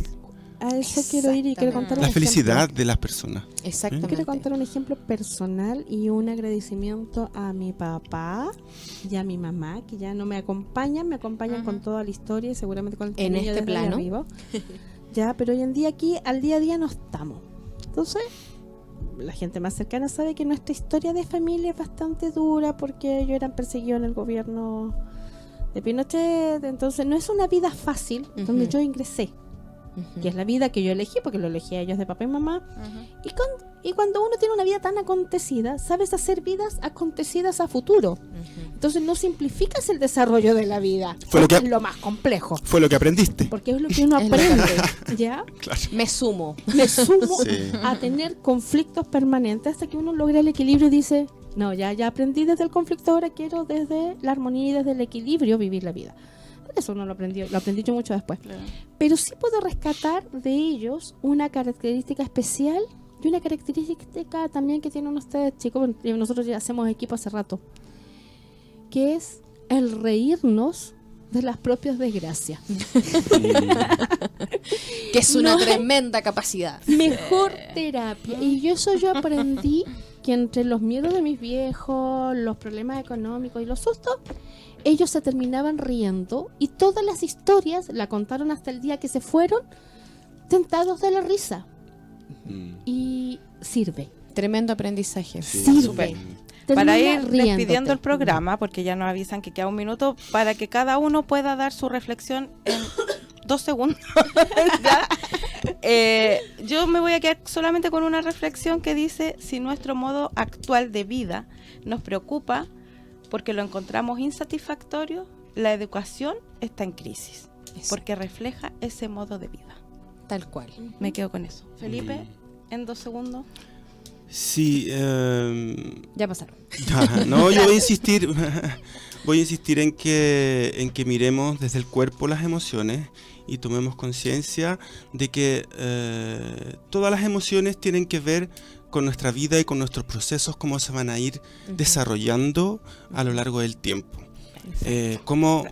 A eso quiero ir y quiero contar un la ejemplo. felicidad de las personas. Exactamente. Quiero contar un ejemplo personal y un agradecimiento a mi papá y a mi mamá, que ya no me acompañan con toda la historia y seguramente con el En cariño este desde plano. arriba. Ya, pero hoy en día aquí, al día a día no estamos. Entonces, la gente más cercana sabe que nuestra historia de familia es bastante dura porque ellos eran perseguidos en el gobierno de Pinochet. Entonces, no es una vida fácil donde Ujú. yo ingresé, que es la vida que yo elegí, porque lo elegí a ellos de papá y mamá. Y cuando uno tiene una vida tan acontecida, sabes hacer vidas acontecidas a futuro. Entonces no simplificas el desarrollo de la vida. Fue lo que- Es lo más complejo. Fue lo que aprendiste. Porque es lo que uno Es lo que aprende, ¿ya? Me sumo. Me sumo Sí. a tener conflictos permanentes hasta que uno logra el equilibrio y dice, no, ya aprendí desde el conflicto, ahora quiero desde la armonía y desde el equilibrio vivir la vida. Eso no lo aprendí yo mucho después. Claro. Pero sí puedo rescatar de ellos una característica especial y una característica también que tienen ustedes, chicos, nosotros ya hacemos equipo hace rato, que es el reírnos de las propias desgracias. Que es una No hay tremenda capacidad. mejor terapia. Y eso yo aprendí que entre los miedos de mis viejos, los problemas económicos y los sustos, ellos se terminaban riendo y todas las historias la contaron hasta el día que se fueron tentados de la risa. Y sirve. Tremendo aprendizaje. Sí, Sirve. súper. Para Termina ir riéndote. despidiendo el programa, porque ya nos avisan que queda un minuto, para que cada uno pueda dar su reflexión en 2 segundos. ¿Ya? Yo me voy a quedar solamente con una reflexión que dice: si nuestro modo actual de vida nos preocupa porque lo encontramos insatisfactorio, la educación está en crisis, Eso. porque refleja ese modo de vida. Tal cual. Me quedo con eso. Felipe, en 2 segundos. Sí, Ya pasaron. no, yo voy a insistir, en que miremos desde el cuerpo las emociones y tomemos conciencia de que todas las emociones tienen que ver con nuestra vida y con nuestros procesos, cómo se van a ir desarrollando a lo largo del tiempo. Cómo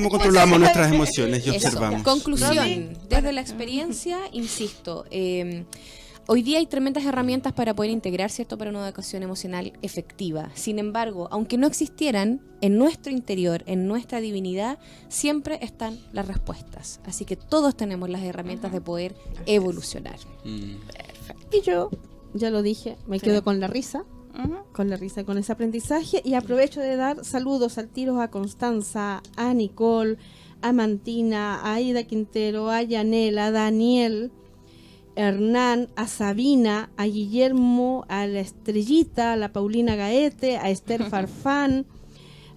controlamos nuestras emociones y Eso. observamos. Conclusión, desde la experiencia, insisto, hoy día hay tremendas herramientas para poder integrar, ¿cierto?, para una educación emocional efectiva. Sin embargo, aunque no existieran, en nuestro interior, en nuestra divinidad, siempre están las respuestas. Así que todos tenemos las herramientas de poder evolucionar. Y yo, ya lo dije, me Sí. quedo con la risa. Ujú. Con ese aprendizaje, y aprovecho de dar saludos al tiro a Constanza, a Nicole, a Mantina, a Aida Quintero, a Yanela, a Daniel, Hernán, a Sabina, a Guillermo, a la Estrellita, a la Paulina Gaete, a Esther Farfán,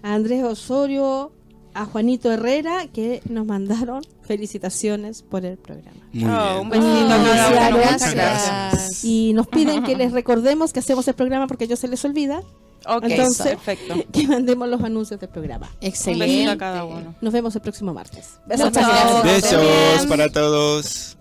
a Andrés Osorio, a Juanito Herrera, que nos mandaron felicitaciones por el programa. Muy Un bien. besito a cada uno. Gracias. Muchas gracias. Y nos piden que les recordemos que hacemos el programa porque a ellos se les olvida, Ok, Entonces- perfecto. que mandemos los anuncios del programa. Un besito Excelente. a cada uno. Nos vemos el próximo martes. Muchas Chao. gracias. Besos para todos.